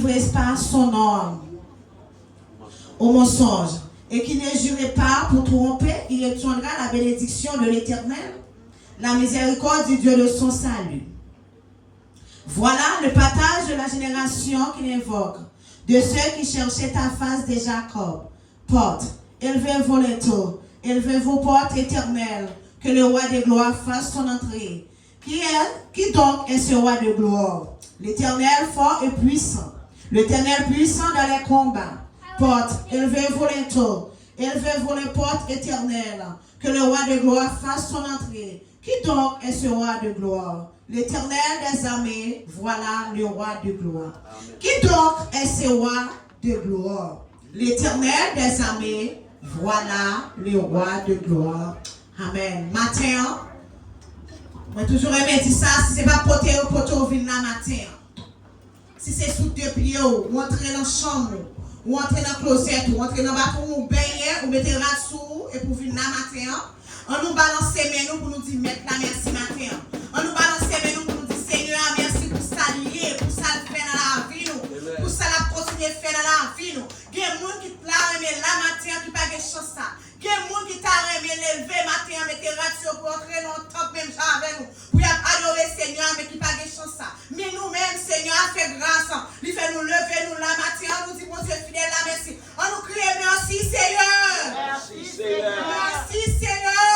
livrerait pas son homme au mensonge et qui ne jurait pas pour tromper, il retiendra la bénédiction de l'Éternel, la miséricorde du Dieu de son salut. Voilà le partage de la génération qu'il invoque, de ceux qui cherchaient ta face de Jacob. Porte, élevez-vous les taux, élevez vos portes éternelles, que le roi de gloire fasse son entrée. Qui donc est ce roi de gloire? L'Éternel fort et puissant, l'Éternel puissant dans les combats. Porte, élevez-vous les taux, élevez-vous les portes éternelles, que le roi de gloire fasse son entrée. Qui donc est ce roi de gloire? L'Éternel des armées, voilà le roi de gloire. Amen. Qui donc est ce roi de gloire? L'Éternel des armées, voilà le roi de gloire. Amen. Matin, moi toujours aimé dire ça, si ce n'est pas poter au poteau vin la matin. Si c'est sous deux pieds, ou entrer dans la chambre, ou entrer dans le closet, ou entrer dans le bateau, ou baigner, ou mettre la sous, et pour venir la matin, on nous balance les mains pour nous dire, mettre la merci matin. On nous balance les mains pour nous dire, Seigneur, merci pour ça lié, pour ça le faire dans la vie, pour ça la continuer à faire dans la vie. Il y a des gens qui t'a remis la matin, qui pas de chance ça. Il y a des gens qui t'a remis lever matin, mettre ratio pour entrer dans le top même avec nous. Pour adorer Seigneur, mais qui pas de chance ça. Mais nous-mêmes, Seigneur, a fait grâce. Il fait nous lever, nous la matin, on nous dit, mon Dieu fidèle, la merci. On nous crie, merci Seigneur. Merci Seigneur. Merci Seigneur.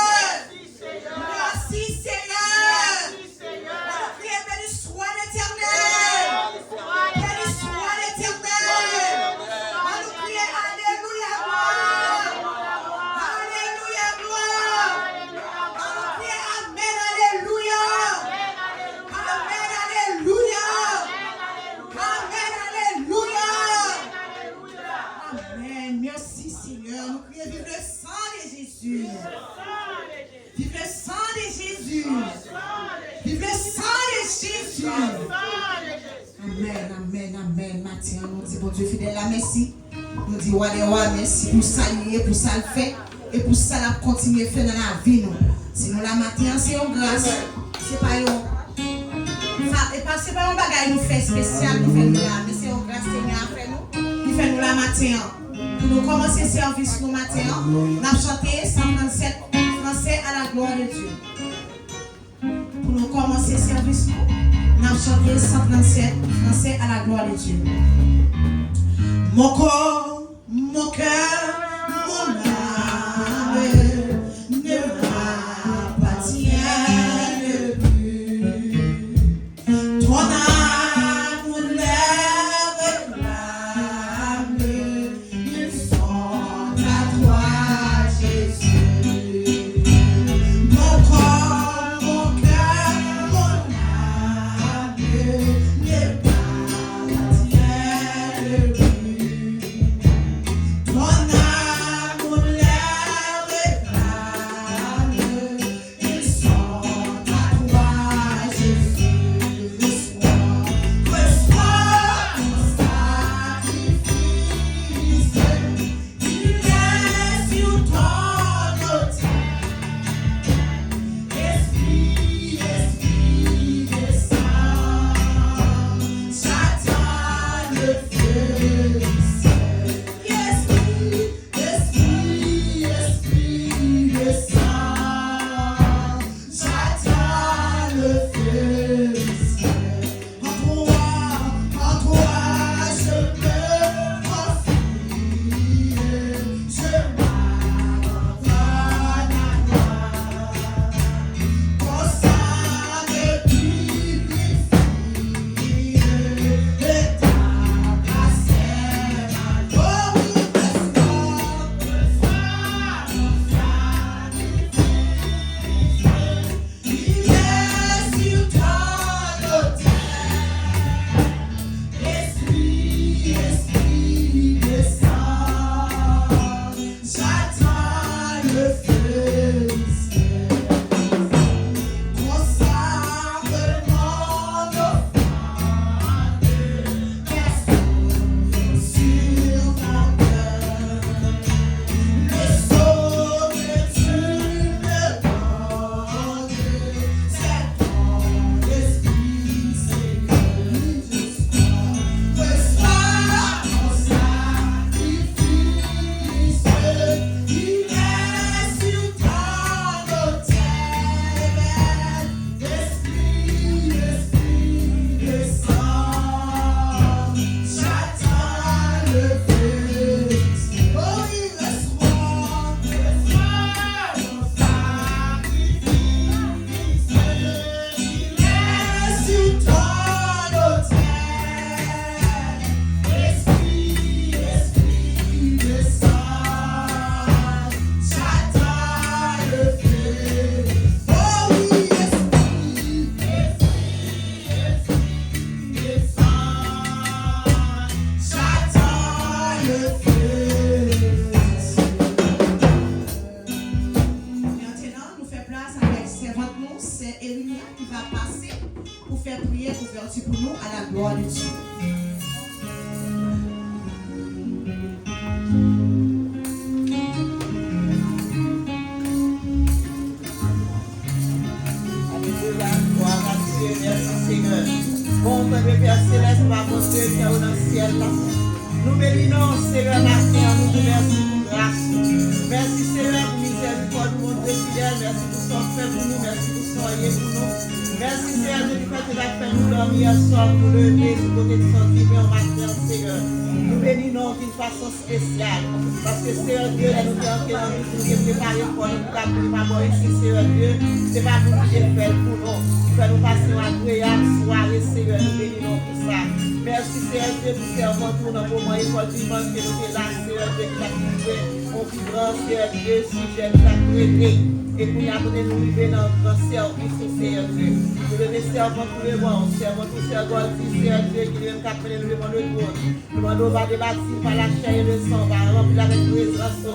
Merci Seigneur. On nous crie, béni soit l'Éternel. Béni soit l'Éternel. On nous crie, alléluia, gloire. Alléluia, gloire. On nous crie, amen, alléluia. Amen, alléluia. Amen, alléluia. Amen. Merci Seigneur. Nous crions, vive le sang de Jésus. Vive le sang de Jésus. Vive le sang de Jésus. Amen, amen, amen. Matin, nous disons, bon Dieu fidèle, la merci. Nous disons, ouais, merci pour ça, pour ça le fait. Et pour ça, la continuer à faire dans la vie. Sinon, la matin, c'est une grâce. C'est pas un bagage nous fait spécial qui fait nous là. Mais c'est une grâce Seigneur fait nous. Qui fait nous la matin. Pour nous commencer le service nous matin, nous avons chanté 137 français à la gloire de Dieu. Pour nous commencer le service nous avons chanté 137 français à la gloire de Dieu. Mon corps, mon cœur, mon âme ne m'appartiennent plus. Ton amour les réclame, ils sont à toi, Jésus. Mon corps, mon cœur, mon âme ne m'appartiennent plus. Ton ouverture pour nous à la gloire de Dieu. Merci Seigneur. Bon, Père Céleste, ma bon Dieu qui est dans le ciel là. Nous bénissons Seigneur matin, nous te remercions pour grâce. Merci Seigneur pour miséricorde, mon Dieu fidèle. Merci pour son fait pour nous, merci pour son aïe pour nous. Merci Seigneur de fait que tu as fait nous dormir hier soir pour lever du côté de son divin matin Seigneur. Nous bénissons d'une façon spéciale. Parce que Seigneur Dieu, nous avons fait un nous qui est préparé pour nous, pour nous ici Seigneur Dieu. Ce n'est pas pour nous qui fait pour nous. Nous passer une agréable soirée, Seigneur, nous bénissons pour ça. Merci, Seigneur Dieu, pour servant pour nos moments école dimanche que nous sommes là, Seigneur Dieu, qui a trouvé au plus grand, Seigneur Dieu, sujet qui a traité. Et pour nous amener nous vivre dans notre service, Seigneur Dieu. Nous devons servir pour le bon, servant pour servant, Seigneur Dieu, qui devons capter nous devant le trône. Nous demandons, va débattre par la chair et le sang, va remplir avec présence,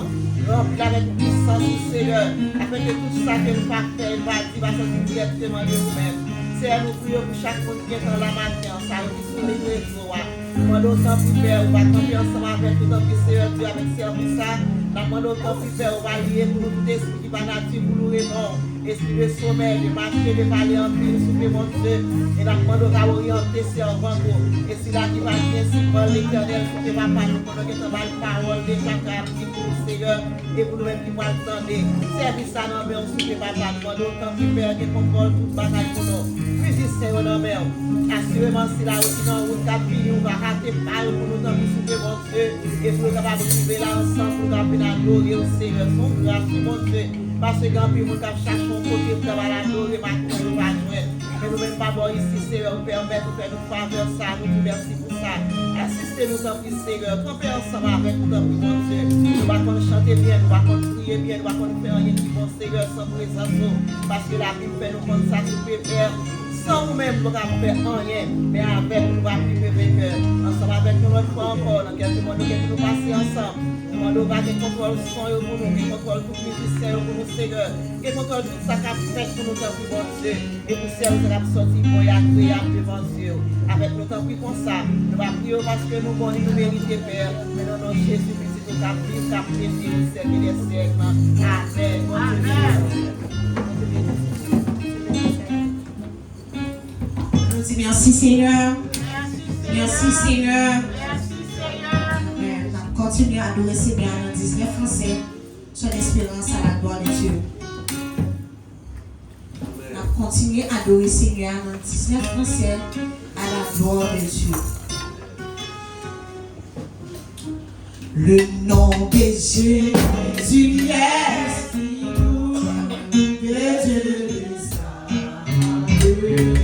remplir avec puissance, Seigneur, afin que tout ça que nous faisons, va sortir directement de nous-mêmes. Seigneur, nous prions pour chaque monde qui est dans la matin, ça qui sont les réseaux. Nous demandons autant pour faire, on va camper ensemble avec tout le temps Seigneur Dieu, avec service ça. Nous demandons autant pour faire, on va lier pour nous tout esprit qui va nature, pour nous répondre. Esprit de sommeil, de marcher, de parler en ville, souffler mon Dieu. Et nous demandons à orienter servant. Et c'est là qui va bien, si par l'éternel, qui va pas nous connaître, qui va la parole, des gens qui pour le Seigneur, et pour nous-mêmes qui vont attendre. Service ça, non, mais on souffle papa, nous demandons autant pour faire, qui contrôle toute bataille pour nous. Musicien au nom même. Assurément, si la route dans route a fini, on va rater pas pour nous dans le souffle mon Dieu. Et pour nous capables de vivre là ensemble, pour nous la gloire au Seigneur. Son grâce, mon Dieu. Parce que quand nous cherchons un côté pour avoir la gloire, maintenant nous va joindre. Mais nous même pas bon ici, Seigneur, nous permettre de faire nous faveur ça, nous merci pour ça. Assistez-nous tant pis, Seigneur. Campez ensemble avec nous, tant pis, mon Dieu. Nous allons chanter bien, nous allons prier bien, nous allons faire rien qui bon, Seigneur, sans présence. Parce que la Bible fait nous prendre ça sur pépère. Sans nous-mêmes, nous n'avons fait rien, mais avec nous, nous allons vivre vainqueur. Ensemble avec nous, notre foi encore, dans quelques mois, nous passer ensemble. Nous allons avoir des contrôles son pour nous, des contrôles tout musicien pour nous, Seigneur. Des contrôles tout ça qu'a fait pour nous, tant pis, bon Dieu. Et pour celles qui ont sorti pour y agréable devant Dieu. Avec nous, tant pis, comme ça, nous allons prier parce que nous, bon, nous méritons, Père. Mais non, non, Jésus-Christ, nous allons prier, nous allons prier, nous servir les siècles. Amen. Amen. Merci Seigneur. Merci Seigneur. On continue à adorer Seigneur dans 19 français. Son espérance à la gloire de Dieu. On continue à adorer Seigneur dans 19 français à la gloire de Dieu. Le nom de Jésus est si doux que Dieu le salue.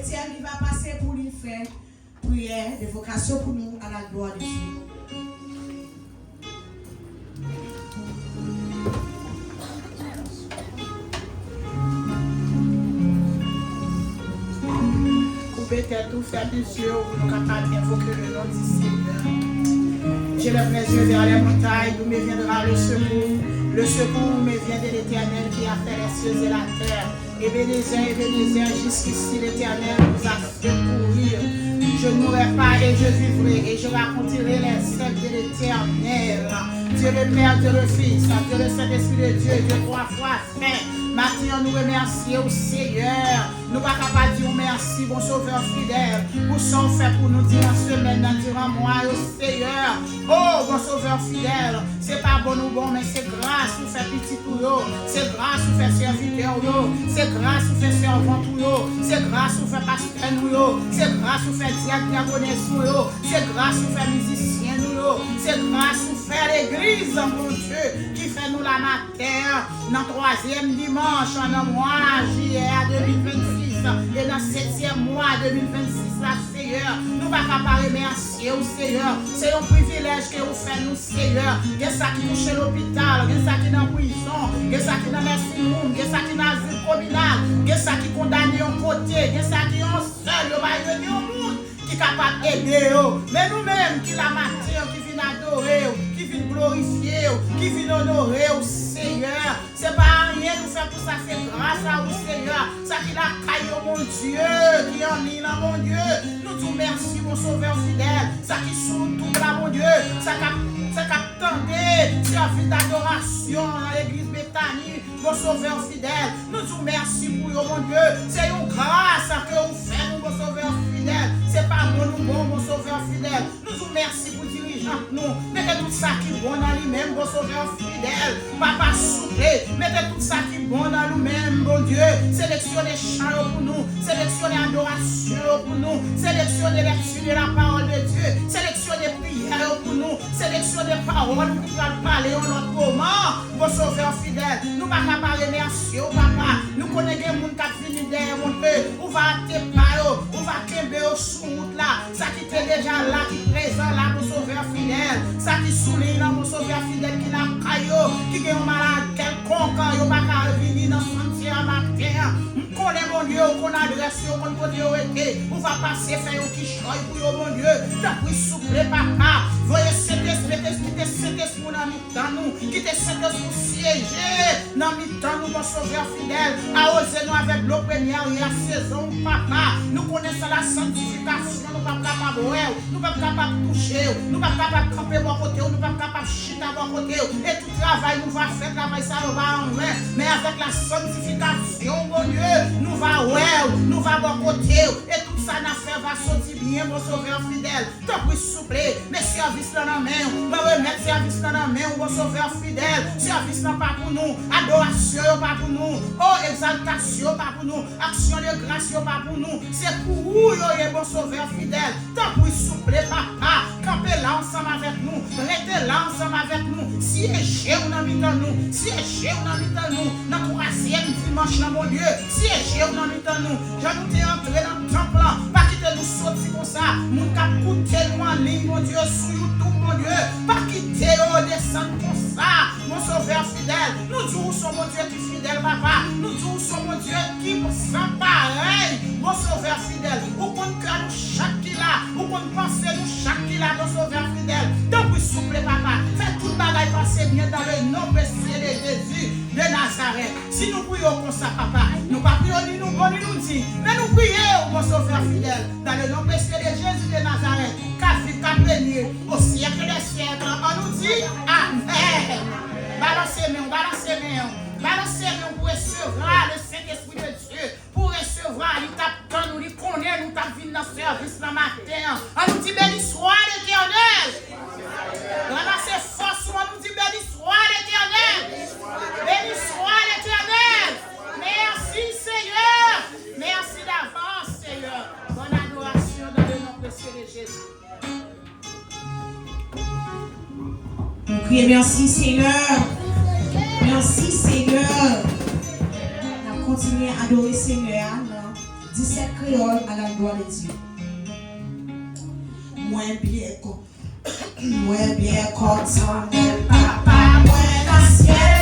Étienne il va passer pour lui faire prière de vocation pour nous à la gloire de Dieu. Coupez tête ou fermez les yeux, vous n'avez pas invoquer le nom du Seigneur. J'élève mes yeux vers les montagnes, d'où me viendra le secours. Le secours me vient de l'Éternel qui a fait les cieux et la terre. Ebenezer, jusqu'ici l'Éternel nous a fait courir. Je ne mourrai pas et je vivrai et je raconterai les œuvres de l'Éternel. Dieu le Père, Dieu le Fils, Dieu le Saint-Esprit de Dieu, Dieu trois fois fait. Maintenant, nous remercions au Seigneur. Nous ne pouvons pas dire merci, bon Sauveur fidèle, pour son fait pour nous dire en semaine, durant moi, au Seigneur. Oh, bon Sauveur fidèle, c'est pas bon ou bon, mais c'est grâce nous fait petit pour nous. C'est grâce nous fait serviteur nous. C'est grâce nous fait servant pour nous. C'est grâce nous fait pasteur nous. C'est grâce nous fait diaconesse nous. C'est grâce nous fait musicien nous. C'est grâce nous fait l'église, mon Dieu, qui fait nous la matin, dans le 3e dimanche, en le mois juillet 2026. Et dans le 7e mois 2026, là, Seigneur, nous ne pouvons pas remercier au Seigneur. C'est un privilège que vous faites, nous, Seigneur. Il y a ça qui est chez l'hôpital, il y a ça qui est dans la prison, il y a ça qui est dans le film, il y a ça qui est dans l'asile communal, il y a ça qui est condamné en côté, il y a ça qui est en seul, il y a au monde qui est capable d'aider. Mais nous-mêmes, qui la matière, qui vient adorer, qui vient glorifier, qui vient honorer au Seigneur. C'est pas rien nous faire pour ça, c'est grâce à vous, Seigneur. Ça qui l'a caillé, mon Dieu, qui en ligne, mon Dieu. Nous disons merci, mon Sauveur fidèle. Ça qui sous tout là, mon Dieu. Ça qui attendait, service d'adoration dans l'église Bethanie, mon Sauveur fidèle. Nous disons merci pour vous, mon Dieu. C'est une grâce que vous faites, mon Sauveur fidèle. C'est pas bon, mon Sauveur fidèle. Nous disons merci pour dirigeant nous. Mettez tout ça qui est bon dans lui-même, mon Sauveur fidèle. Papa soufflé, mettez tout ça qui est bon dans nous-mêmes, mon Dieu. Sélectionnez chant pour nous, sélectionnez adoration pour nous, sélectionnez lecture de la parole de Dieu, sélectionnez prière pour nous, sélectionnez paroles pour nous parler en notre moment, mon Sauveur fidèle. Nous ne pouvons pas remercier, papa. Nous connaissons des gens qui viennent derrière mon Dieu. On va te parler, on va tomber sous route là. Ça qui est déjà là, qui est présent là, mon Sauveur fidèle. Ça qui souligne là, mon Sauveur fidèle, qui n'a pas qui est un malade quelconque, il n'y a pas qu'à venir dans ce frontière matin. On connaît mon Dieu, on adresse, on connaît, on va passer faire un qui choy pour mon Dieu. T'as pris souple, papa. Voyez cet esprit dans nous, qui te Saint-Esprit pour siéger dans nous, mon Sauveur fidèle. Arrosez-nous avec l'eau première et la saison, papa. Nous connaissons la sanctification, nous ne sommes pas capables de voir, nous ne sommes pas capables de toucher, nous ne sommes pas capables de camper de bon côté, nous ne sommes pas capables de chiter à bon côté. Et tout travail, nous va faire travail, ça nous va en vain. Mais avec la sanctification, mon Dieu, nous va nous va bon côté. Et tout ça n'a fait va sortir bien, mon Sauveur fidèle. Tant pis souple, mais service dans la main, mais remettre service dans la main, mon Sauveur fidèle. Service non pas pour nous, adoration pas pour nous, oh exaltation pas pour nous, action de grâce pas pour nous. C'est pour vous, mon Sauveur fidèle. Tant pis souple, papa, campez là ensemble avec nous, restez là ensemble avec nous, siégez dans nous, siégez dans nous, dans le 3e dimanche, mon Dieu, siégez dans nous. Je nous t'ai entré dans le temple, pas quitter nous sortir comme ça, nous cap coûter nous en ligne, mon Dieu, sur YouTube, mon Dieu, pas quitter nous descendre comme ça, mon Sauveur fidèle. Nous disons sur mon Dieu qui est fidèle, papa, nous disons sur mon Dieu qui sans pareil, mon Sauveur fidèle. Ou qu'on cœur nous chaque qui là, ou qu'on pense nous chaque qui là, mon Sauveur fidèle. Donc, souple, papa, faites tout le bagage passer bien dans le nom précieux de Jésus de Nazareth. Si nous prions comme ça, papa, nous ne prions ni nous bon ni nous dit, mais nous prions, mon Sauveur fidèle, dans le nom précieux de Jésus de Nazareth, car il t'a béni au siècle des siècles. On nous dit Amen. Balancez-nous pour recevoir le Saint-Esprit de Dieu, pour recevoir, il t'a nous, il connaît, nous t'a vu dans le service le matin. On nous dit béni soit l'Éternel. Ramassez force, on nous dit béni soit l'Éternel. Béni soit l'Éternel. Merci Seigneur. Merci d'avance Seigneur. Bonne adoration dans le nom précieux de Jésus. On crie merci Seigneur. Merci Seigneur. On continue à adorer Seigneur. 17 créoles à la gloire de Dieu. Moins bien content, papa, moins dans le ciel.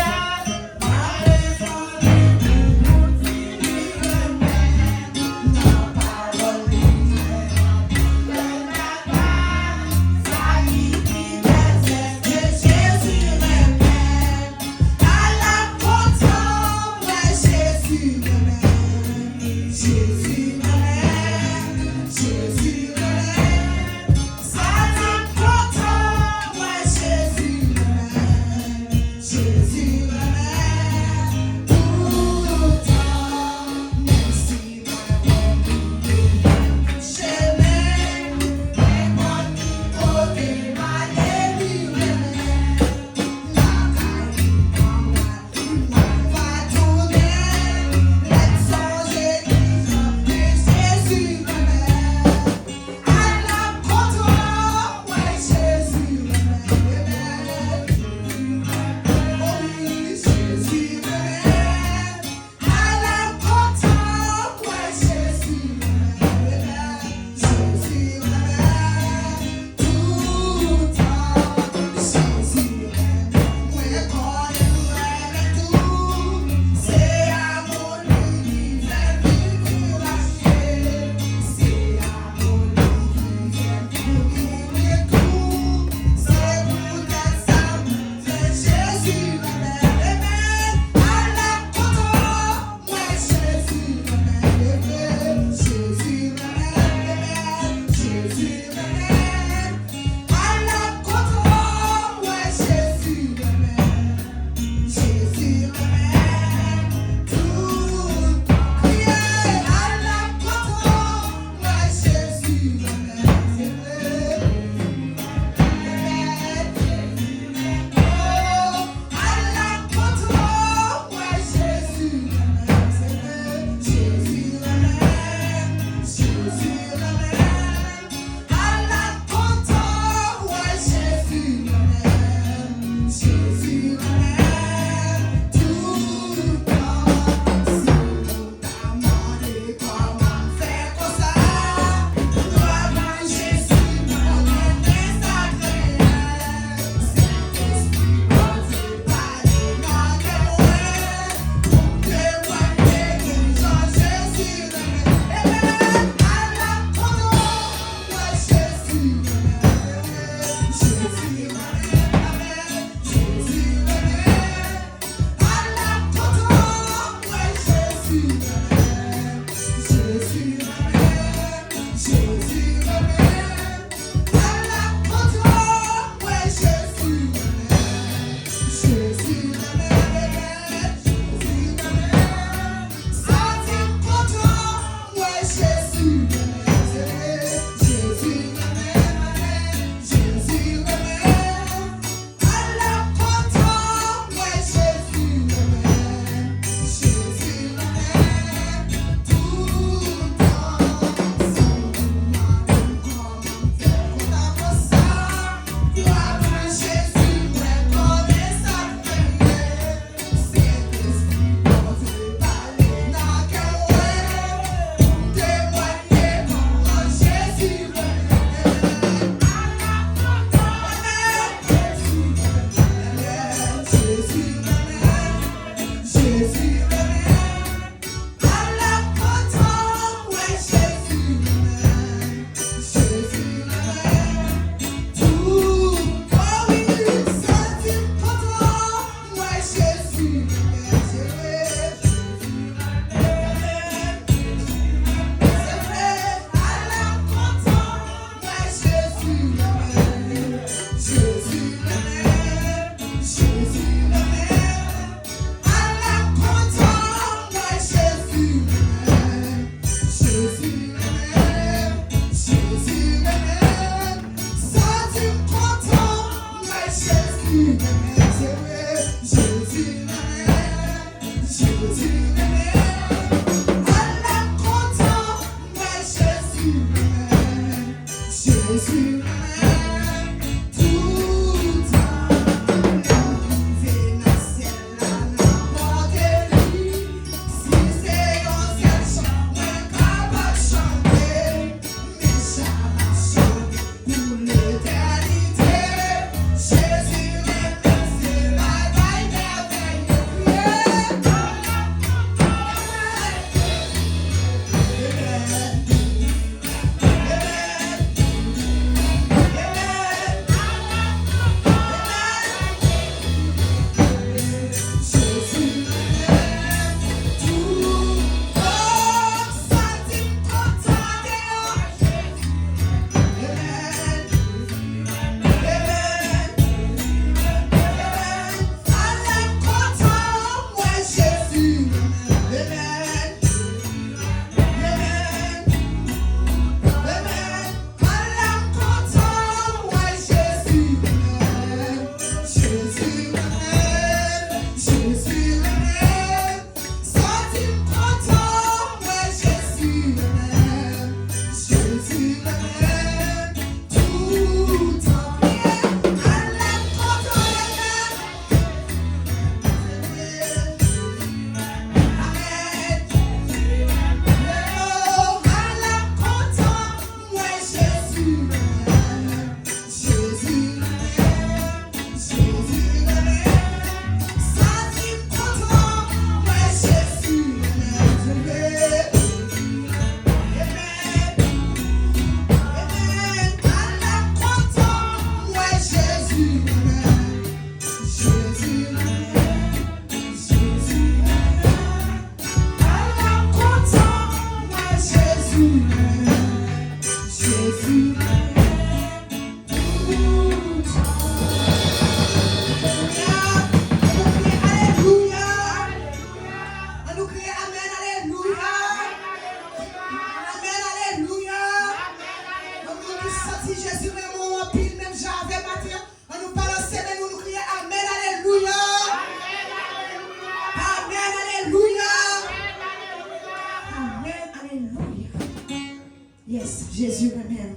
Yes, Jésus lui-même.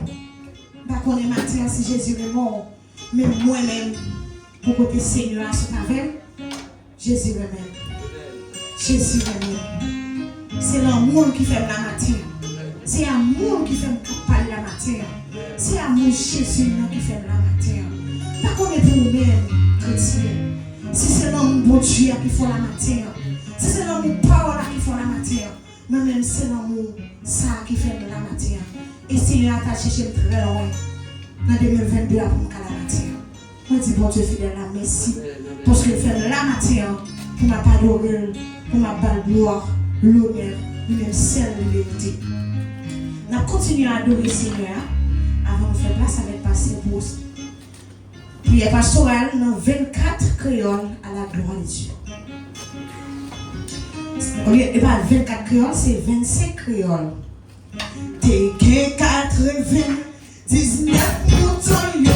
Pas qu'on est matin si Jésus est mort, mais moi-même, pour côté Seigneur sur ta veille, Jésus lui-même. Jésus lui-même. C'est l'amour qui fait la matière. C'est l'amour qui fait parler la matière. C'est l'amour Jésus qui fait la matière. Pas qu'on est pour nous-mêmes, chrétiens. Si c'est l'amour de Dieu qui fait la matière. Si c'est l'amour parole qui fait la matière. Moi-même, c'est l'amour ça qui fait la matière. Et Seigneur t'a cherché très loin. Dans 2022, pour me la matière. Moi, je dis, bon Dieu fidèle, merci. Parce qu'il fait la matière pour ma adorer, pour ma gloire, l'honneur, même celle de vérité. On a continué à adorer Seigneur avant de faire place avec passer pour prière pastorale dans 24 créoles à la gloire de Dieu. Au lieu de pas 24 créoles, c'est 25 créoles. T'es 99 moutons, yo.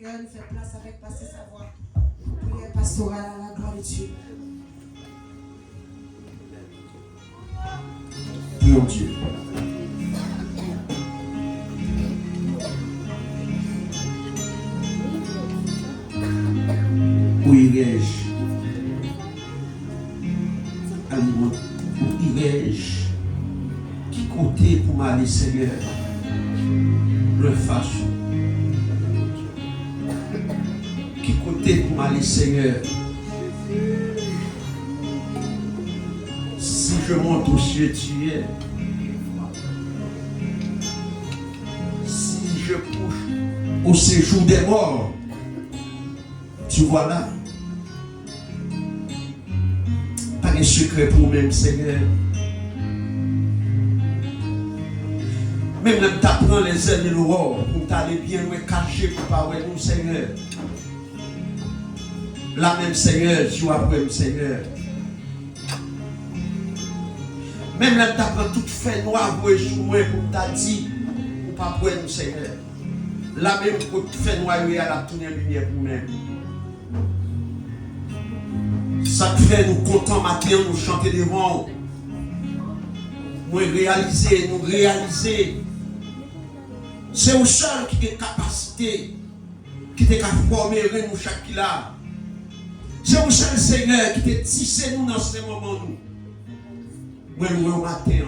Seigneur, nous fait place avec passer sa voix. Prière pastorale à la gloire de Dieu. Prions Dieu. Où irais-je? Où irais-je? Qui côté pour m'aller, Seigneur? Le façon. Qui côté pour m'aller, Seigneur? Si je monte aux cieux, tu es. Si je couche au séjour des morts, tu vois là. Pas de secret pour même, Seigneur. Même là, t'apprends les ailes de l'aurore pour t'aller bien loin caché pour pas voir nous, Seigneur. Là même, Seigneur, tu vois même, Seigneur. Même là, t'apprends tout fait noir pour sous moi pour t'a dit pour pas voir nous, Seigneur. Là même, pour tout fait noir, il y a la tournée lumière pour nous. Ça te fait nous contents matin, nous chanter devant. Nous réaliser. C'est au seul qui a capacité, qui a formé nous chaque là. C'est au seul Seigneur qui a tissé nous dans ce moment. Nous au matin,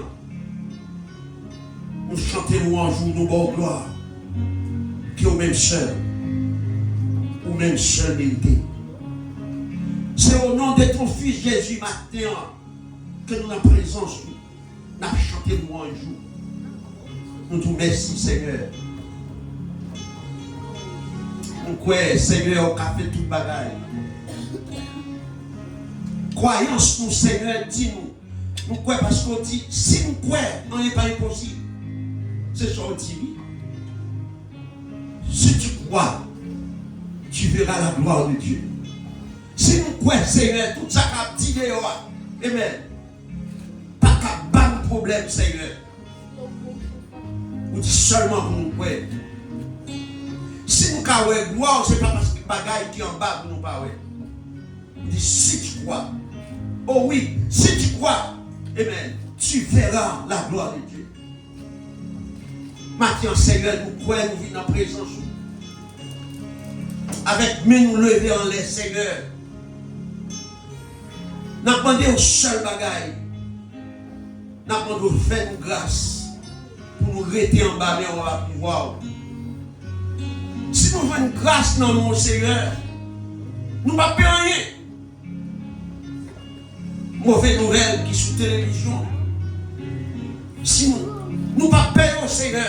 nous chantons nous en jour, nous bon gloire, qui est au même seul, mérité. C'est au nom de ton fils Jésus matin que nous avons présence, nous avons chanté nous en jour. Nous te remercions, Seigneur. Nous croyons, Seigneur, au fait tout bagaille. Croyance, nous, Seigneur, dis-nous. Nous croyons parce qu'on dit, si nous croyons, on n'est pas impossible. C'est ce qu'on dit. Si tu crois, tu verras la gloire de Dieu. Si nous croyons, Seigneur, tout ça qu'a dit dehors, amen. Pas qu'à ban problème, Seigneur. Ou dit seulement pour nous croire. Si nous avons gloire, ce n'est pas parce que les bagailles qui en bas pour nous parler. Il dit si tu crois. Oh oui, si tu crois, amen, tu verras la gloire de Dieu. Maintenant, Seigneur, nous croyons, nous venons en présence. Avec main nous lever en l'air, Seigneur. Nous demandons au seul bagaille. Nous demandons faire nous grâce. Pour nous rester en bas, mais on va pouvoir. Si nous avons une grâce dans mon Seigneur, nous ne pouvons pas rien. Mauvaise nouvelle qui sous télévision. Si nous ne pouvons pas payer au Seigneur,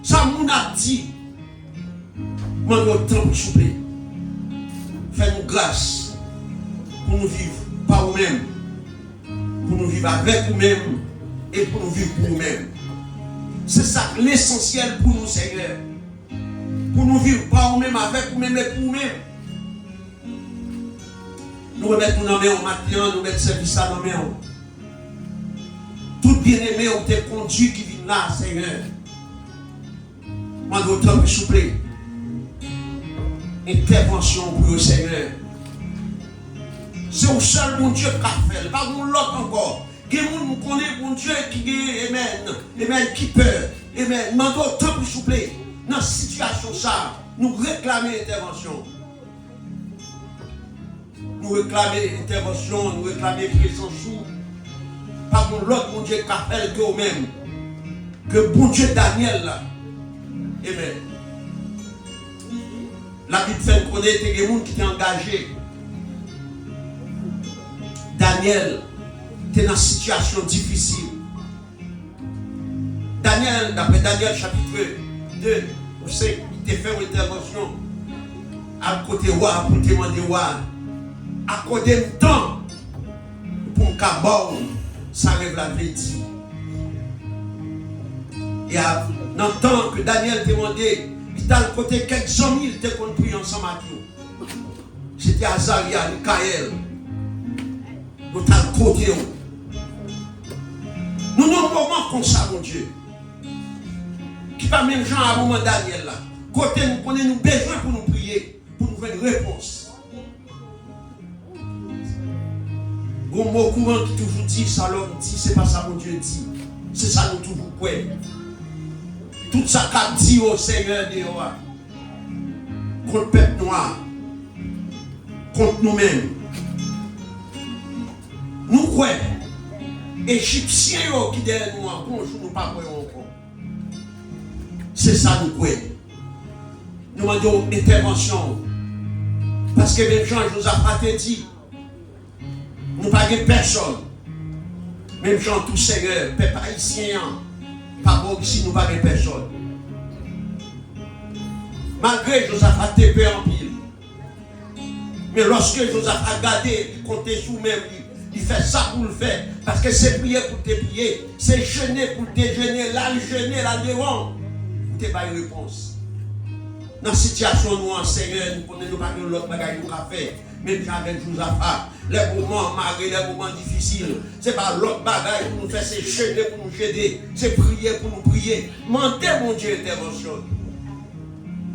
ça nous a dit, nous avons le temps pour souper. Fais-nous grâce pour nous vivre par nous-mêmes, pour nous vivre avec nous-mêmes. Et pour nous vivre pour nous-mêmes. C'est ça l'essentiel pour nous, Seigneur. Pour nous vivre par nous-mêmes, avec nous-mêmes et pour nous-mêmes. Nous remettons nos mains au matin, nous mettons service à nos mains. Tout bien-aimé, on te conduit qui vient là, Seigneur. Moi, nous sommes souple. Intervention pour le Seigneur. C'est au seul mon Dieu qui a fait, pas mon l'autre encore. Que nous connaissons mon Dieu qui est, amen, qui peur, amen. Mandons autant pour souffler. Dans cette situation, ça, nous réclamons intervention. Nous réclamons intervention, nous réclamons présence. Pas mon l'autre, mon Dieu qui a fait que vous-même. Que bon Dieu Daniel, là, amen. La Bible fait connaître des gens qui étaient engagés. Daniel. Dans une situation difficile. Daniel, d'après Daniel chapitre 2, vous savez, il a fait une intervention à côté roi pour demander roi. Accorder le temps pour qu'abord ça rêve la vérité. Et dans le temps que Daniel demandait, il a le côté quelques amis, il était compris ensemble avec nous. C'était Azaria, Michael. Nous avons le côté. Nous n'avons pas moment comme ça, mon Dieu. Qui pas même gens à moment Daniel là. Côté nous connaissons nous besoin pour nous prier, pour nous faire une réponse. Gros mot courant qui toujours dit, ça l'homme dit, c'est pas ça mon Dieu dit. C'est ça nous toujours quoi. Tout ça qu'a dit au Seigneur de roi. Contre le peuple noir. Contre nous-mêmes. Nous croyons. Égyptiens qui derrière nous, bonjour, nous pas croyons encore. C'est ça nous croyons. Nous demandons intervention. Parce que même Jean-Josaphat a dit, nous pas de personne. Même Jean tout Seigneur, peuple haïtien, pas bon ici, nous pas de personne. Malgré Josaphat était peu en pile. Mais lorsque Josaphat a gardé, il comptait sur même, il fait ça pour le faire. Parce que c'est prier pour te prier, c'est jeûner pour te jeûner, là le jeûner, là le devant. Vous n'avez pas une réponse. Dans la situation, nous, Seigneur, nous ne connaissons pas l'autre bagaille nous avons fait. Même avec Josaphat, les moments malgré les moments difficiles, ce n'est pas l'autre bagaille pour nous faire, c'est jeûner pour nous aider, c'est prier pour nous prier. Mentez, mon Dieu, intervention.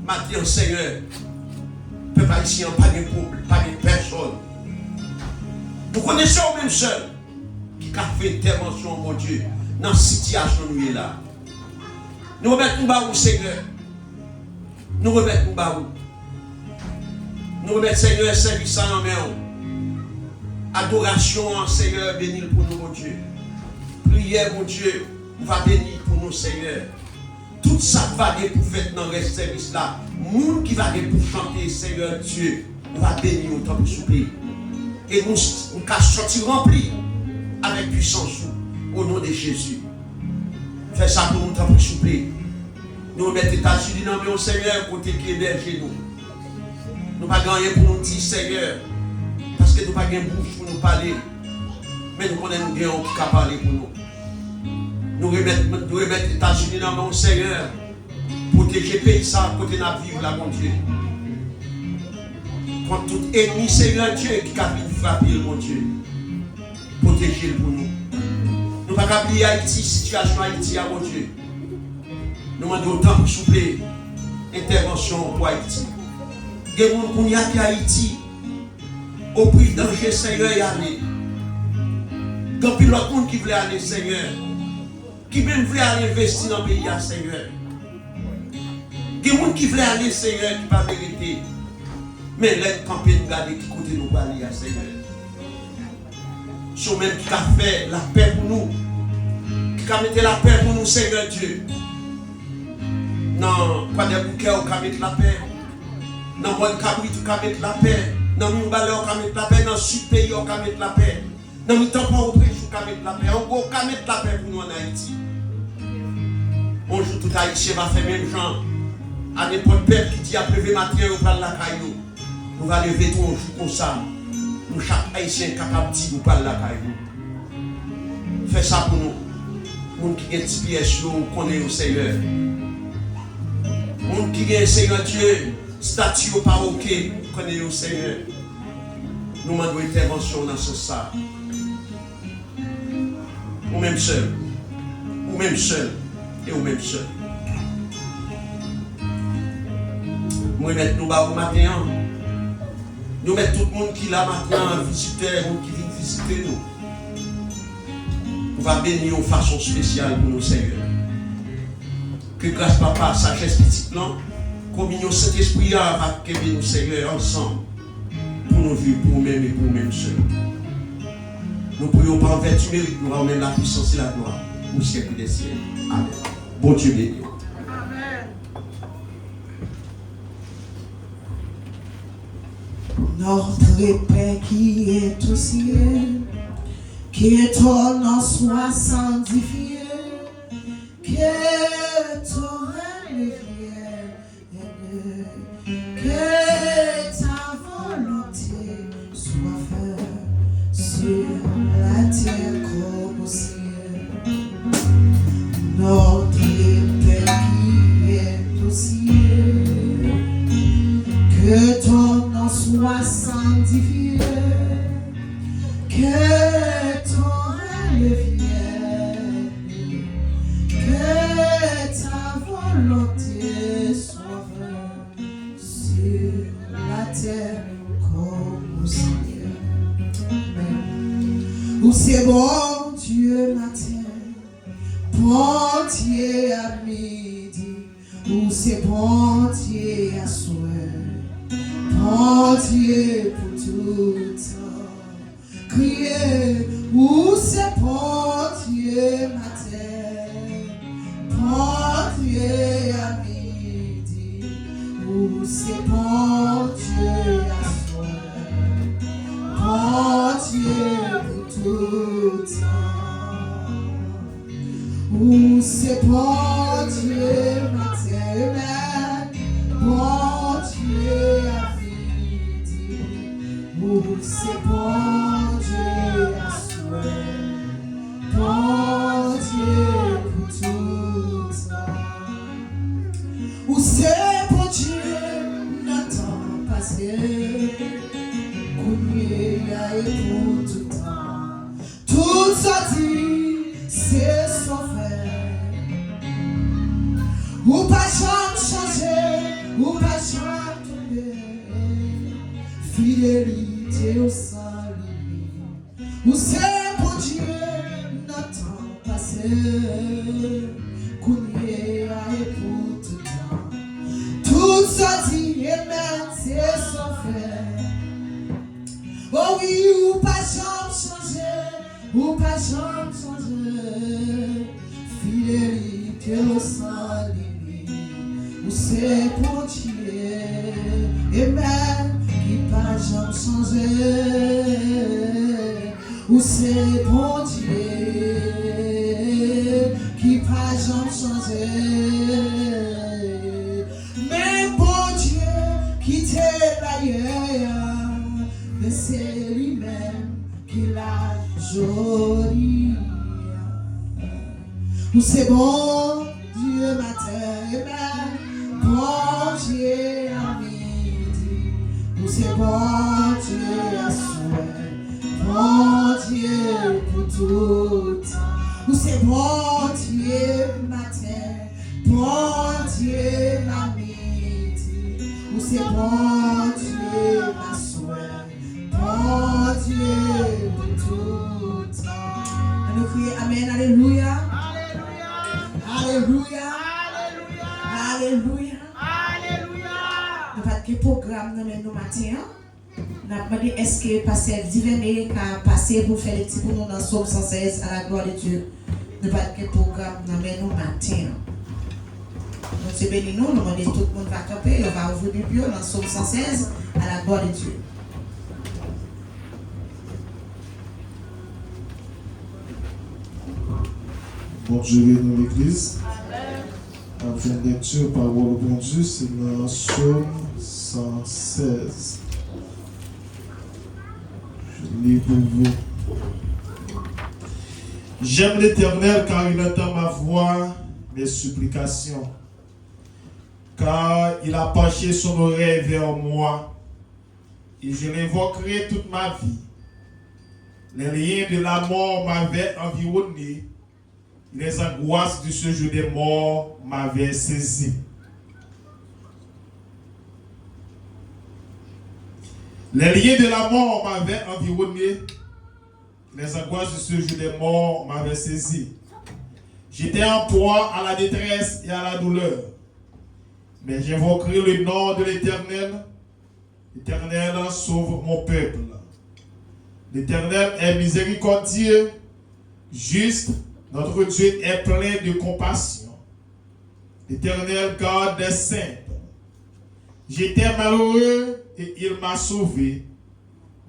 Maintenant, Seigneur, peuple haïtien, pas de problème, pas de personne. Nous connaissons même seul qui a fait intervention, mon Dieu, dans la situation où nous sommes là. Nous remettons nous Seigneur. Nous remettons nous. Nous remettons Seigneur service en main. Adoration en Seigneur, béni pour nous, mon Dieu. Prière, mon Dieu, va bénir pour nous, Seigneur. Tout ça va aller pour faire dans le service là. Nous qui va aller pour chanter, Seigneur Dieu, nous va bénir autant que souple. Et nous sortir remplis avec puissance au nom de Jésus. Fais ça pour nous, tant que souple. Nous mettons les États-Unis dans le Seigneur, côté qui héberge nous. Nous ne pouvons pas gagner pour nous dire Seigneur, parce que nous n'avons pas de bouche pour nous parler. Mais nous connaissons bien qui peut parler pour nous. Nous remettons les États-Unis dans le Seigneur, protéger le pays, ça, côté de notre vie, là, mon Dieu. Contre tout ennemi, Seigneur Dieu, qui a pu frapper, mon Dieu. Protégez-le pour nous. Nous ne pouvons pas oublier Haïti, situation Haïti, mon Dieu. Nous demandons autant pour souffler intervention pour Haïti. Il y a des gens qui sont à Haïti, au prix de danger, Seigneur, y aller. Il y a d'autres gens qui veulent aller, Seigneur, qui même veulent aller investir dans le pays, Seigneur. Il y a des gens qui veulent aller, Seigneur, qui ne pas mériter. Mais les campagnes nous garder qui côté nous aller, Seigneur. Sont même qui a fait la paix pour nous, qui a mis la paix pour nous, Seigneur Dieu. Non, pas de bouquet, on peut mettre la paix. Dans le cabrit, on peut mettre la paix. Dans le balai, on peut mettre la paix. Dans le sud-pays, on peut mettre la paix. Dans le temps pour ouvrir, on peut mettre la paix. On peut mettre la paix pour nous en Haïti. Bonjour, tout Haïtien va faire même genre. À n'importe peuple qui dit à pleuver matin, on parle la caillou. Nous allons lever tout un jour comme ça. Nous, chaque Haïtien est capable de dire nous parle la caillou. Fais ça pour nous. Nous qui ont des pièces, nous connaissons le Seigneur. Nous qui ont Seigneur Dieu, statue au paroquet, connaissons le Seigneur. Nous demandons intervention dans ce sens. Ou même seul. Ou même seul. Et ou même seul. Nous mettons nous bas au matin. Nous mettons tout le monde qui est là maintenant, visiteur, qui vient visiter nous. On va bénir de façon spéciale pour nous, Seigneur. Que grâce papa, sagesse petit plan, communion Saint-Esprit va bénir nous, Seigneur, ensemble. Pour nos vies, pour nous-mêmes et pour nous-mêmes seuls. Nous prions par vertu mérite, nous avons la puissance et la gloire au siècle des siècles. Amen. Bon Dieu béni. Notre Père qui est au ciel, que ton nom soit sanctifié, que ton règne vienne, que ta volonté soit faite sur la terre comme au ciel. Notre Père qui est au ciel, que ton nom soit sanctifié, que ton règne vienne, que ta volonté soit faite matin comme au ciel. Où c'est bon Dieu matin, bon Dieu à midi, où c'est bon Dieu à soir, bon Dieu pour tout temps. Crier, où c'est bon Dieu matin, bon Dieu à midi, où c'est bon Dieu à soir, bon Dieu pour tout temps. Où c'est bon Dieu matin, bon Dieu à midi, où c'est bon Dieu à soir, bon Dieu pour tout temps. Où c'est bon Dieu n'attend pas et pour tout temps. Tout ça dit, c'est son frère. Ou pas jamais changer, ou pas jamais tomber. Fidélité au sang limite. Ou c'est pour Dieu, n'attend pas Kounye et pour tout temps. Tout ça dit, et même c'est son frère. Oh oui, ou pas jamais changer, ou pas jamais changer. Fidélité au sang limite, ou c'est pour Dieu, et même qui pas jamais changer, ou c'est pour Dieu, qui pas jamais changer. Mais pour Dieu qui t'est d'ailleurs, mais c'est lui-même qui l'a joli. Où c'est bon Dieu matin, bon Dieu à midi. Où c'est bon Dieu à soir, bon Dieu pour tout temps. Où c'est bon Dieu matin, bon Dieu à midi. Où c'est bon Dieu à soir, bon Dieu pour tout temps. Nous crions Amen, Alléluia. Alléluia. Alléluia. Alléluia. Nous avons quel programme nous matin. Nous avons demandé est-ce que pasteur Divine a passé pour faire les petits pour nous dans Somme 116 à la gloire de Dieu. Nous avons quel programme nous matin. Nous te bénissons, nous demandons tout le monde va camper, on va ouvrir le Bible dans Somme 116 à la gloire de Dieu. Bon Dieu bénit l'église. Afin lecture, parole au bon Dieu, c'est dans Somme 116. Je lis pour vous. J'aime l'Éternel car il entend ma voix, mes supplications. Car il a penché son oreille vers moi et je l'invoquerai toute ma vie. Les liens de la mort m'avaient environné. Les angoisses du séjour des morts m'avaient saisi. Les liens de la mort m'avaient environné. Les angoisses du séjour des morts m'avaient saisi. J'étais en proie à la détresse et à la douleur. Mais j'invoquerai le nom de l'Éternel. L'Éternel sauve mon peuple. L'Éternel est miséricordieux, juste. Notre Dieu est plein de compassion. L'Éternel garde des simples. J'étais malheureux et il m'a sauvé.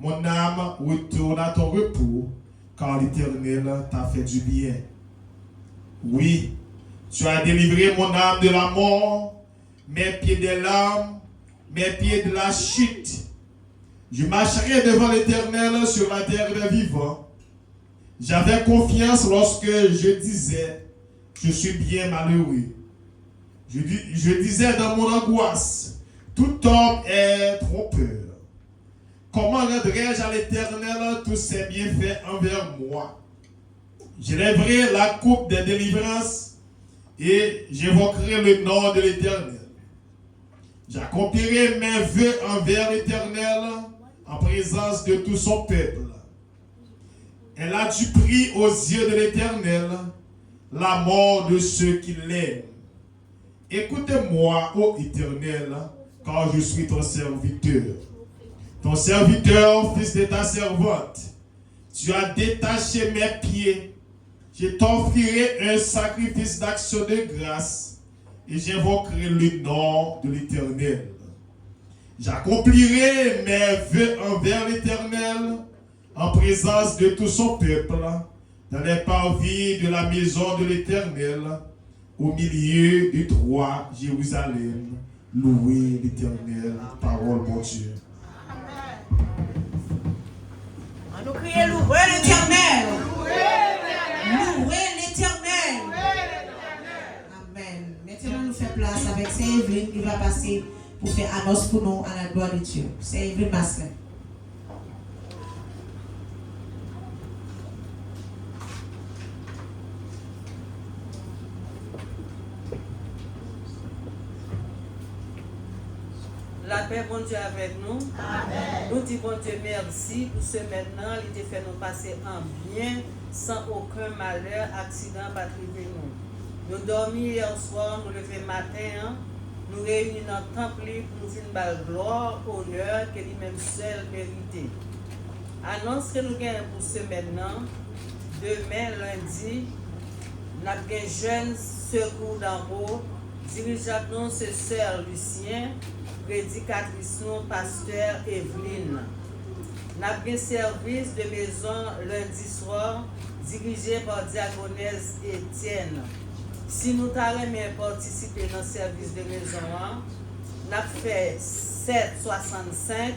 Mon âme retourne à ton repos, car l'Éternel t'a fait du bien. Oui, tu as délivré mon âme de la mort, mes pieds des larmes, mes pieds de la chute. Je marcherai devant l'Éternel sur la terre des vivants. J'avais confiance lorsque je disais, je suis bien malheureux. Je disais dans mon angoisse, tout homme est trompeur. Comment rendrai-je à l'Éternel tous ses bienfaits envers moi? Je lèverai la coupe des délivrances et j'évoquerai le nom de l'Éternel. J'accomplirai mes vœux envers l'Éternel en présence de tout son peuple. Elle a du prix aux yeux de l'Éternel la mort de ceux qui l'aiment. Écoute-moi, ô Éternel, car je suis ton serviteur. Ton serviteur, fils de ta servante. Tu as détaché mes pieds. Je t'offrirai un sacrifice d'action de grâce et j'invoquerai le nom de l'Éternel. J'accomplirai mes vœux envers l'Éternel en présence de tout son peuple, dans les parvis de la maison de l'Éternel, au milieu du droit Jérusalem. Louez l'Éternel, parole mon Dieu. On nous crie louer l'Éternel. Louez l'Éternel. Amen. Maintenant, nous faisons place avec Saint-Evelyne qui va passer pour faire annonce pour nous à la gloire de Dieu. Saint-Evelyne Masselin. La paix, bon Dieu, avec nous. Amen. Nous disons, bon Dieu, merci pour ce maintenant. Il a fait nous passer en bien, sans aucun malheur, accident, pas privé nous. Nous dormons hier soir, nous levons matin, nous réunissons dans le temple pour nous faire une gloire, honneur, que lui-même seul mérité. Annonce que nous gagnons pour ce maintenant. Demain, lundi, nous avons un jeune secours d'en haut. Dirigeant ce sœur Lucien. Prédicatrice non pasteur Evelyne. Nous avons un service de maison lundi soir dirigé par diaconesse Étienne. Si nous avons participé dans le service de maison, nous avons fait 765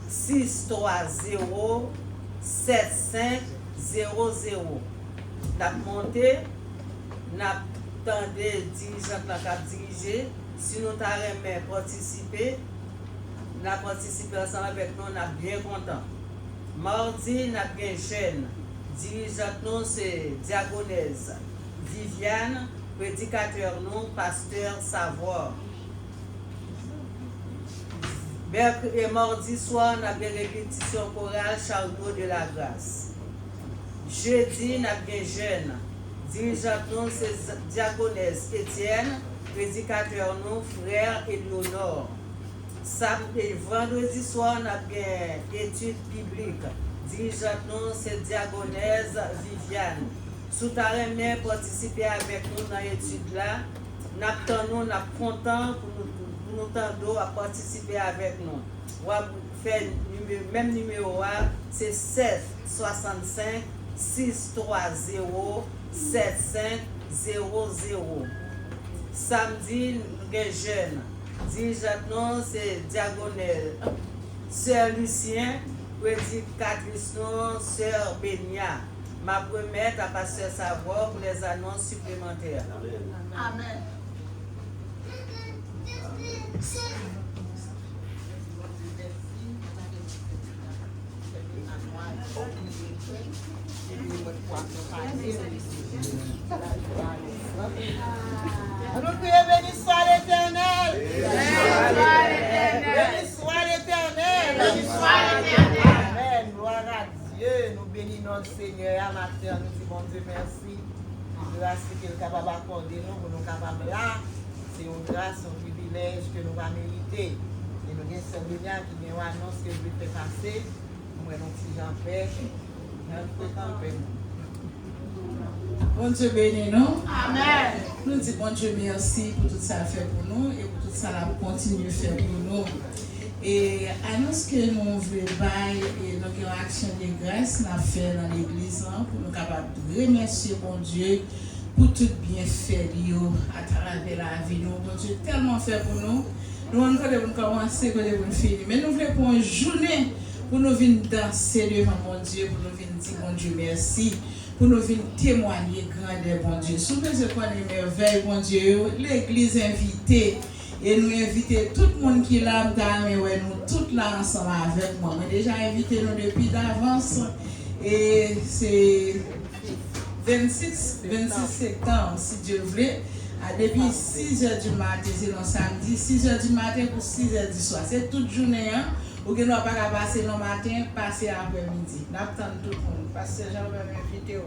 630 7500. Nous avons monté, nous avons attendu dirigeant qui a dirigé. Si nous avons participé, nous avons participé ensemble avec nous, nous sommes bien contents. Mardi, nous avons un jeune. Dirigeant nous, c'est diaconesse Viviane, prédicateur nous, pasteur Savoir. Et mardi soir, nous avons une répétition chorale Chariot de la Grâce. Jeudi, nous avons un jeune. Dirigeant nous, c'est diaconesse Étienne. Prédicateur nous, frère Éléonore. Samedi, vendredi soir, on a bien étude biblique. Dirigeant nous, c'est diaconesse Viviane. Sous ta remet participer avec nous dans l'étude là. Nous sommes contents pour nous tendre à participer avec nous. On va faire le même numéro, c'est 765 630 7500. Samedi, nous sommes jeunes. Dirigeant, c'est diagonale. Sœur Lucien, prédicatrice, Sœur Bénia. Ma promesse à pasteur Savoir pour les annonces supplémentaires. Amen. Nous prions, béni soit l'Éternel. Béni soit l'Éternel. Amen. Gloire à Dieu. Nous bénissons notre Seigneur à matin. Nous disons, bon Dieu, merci. Grâce qu'il est capable d'accorder nous pour nous capables là. C'est une grâce, un privilège que nous allons mériter. Et nous avons ce lien qui vient annonce que je vais faire passer. Nous avons petit Jean Père. Bon Dieu bénis nous. Amen. Nous disons bon Dieu merci pour tout ça fait pour nous et pour tout ça là pour continuer à faire pour nous. Et annonce que nous voulons bailler et nous avons action de grâce nous fait dans l'église pour nous capables de remercier bon Dieu pour tout bienfait à travers la vie. Nous bon Dieu tellement fait pour nous. Nous on devons commencer, nous devons finir. Mais nous voulons pour une journée pour nous venir danser devant mon Dieu, pour nous venir dire bon Dieu merci. Pour nous venir témoigner grandeur, bon Dieu. Sous nous connaissons merveille, bon Dieu, l'église invitée. Et nous inviter tout le monde qui est là, nous tous là ensemble avec moi. Mais déjà invité nous depuis d'avance. Et c'est 26 septembre, si Dieu voulait. Depuis 6h du matin, c'est le samedi, 6h du matin pour 6h du soir. C'est toute journée, hein. Ou que nous n'avons pas passer le matin, passer après-midi. Nous attendons tout le monde. Parce que j'en vais m'inviter.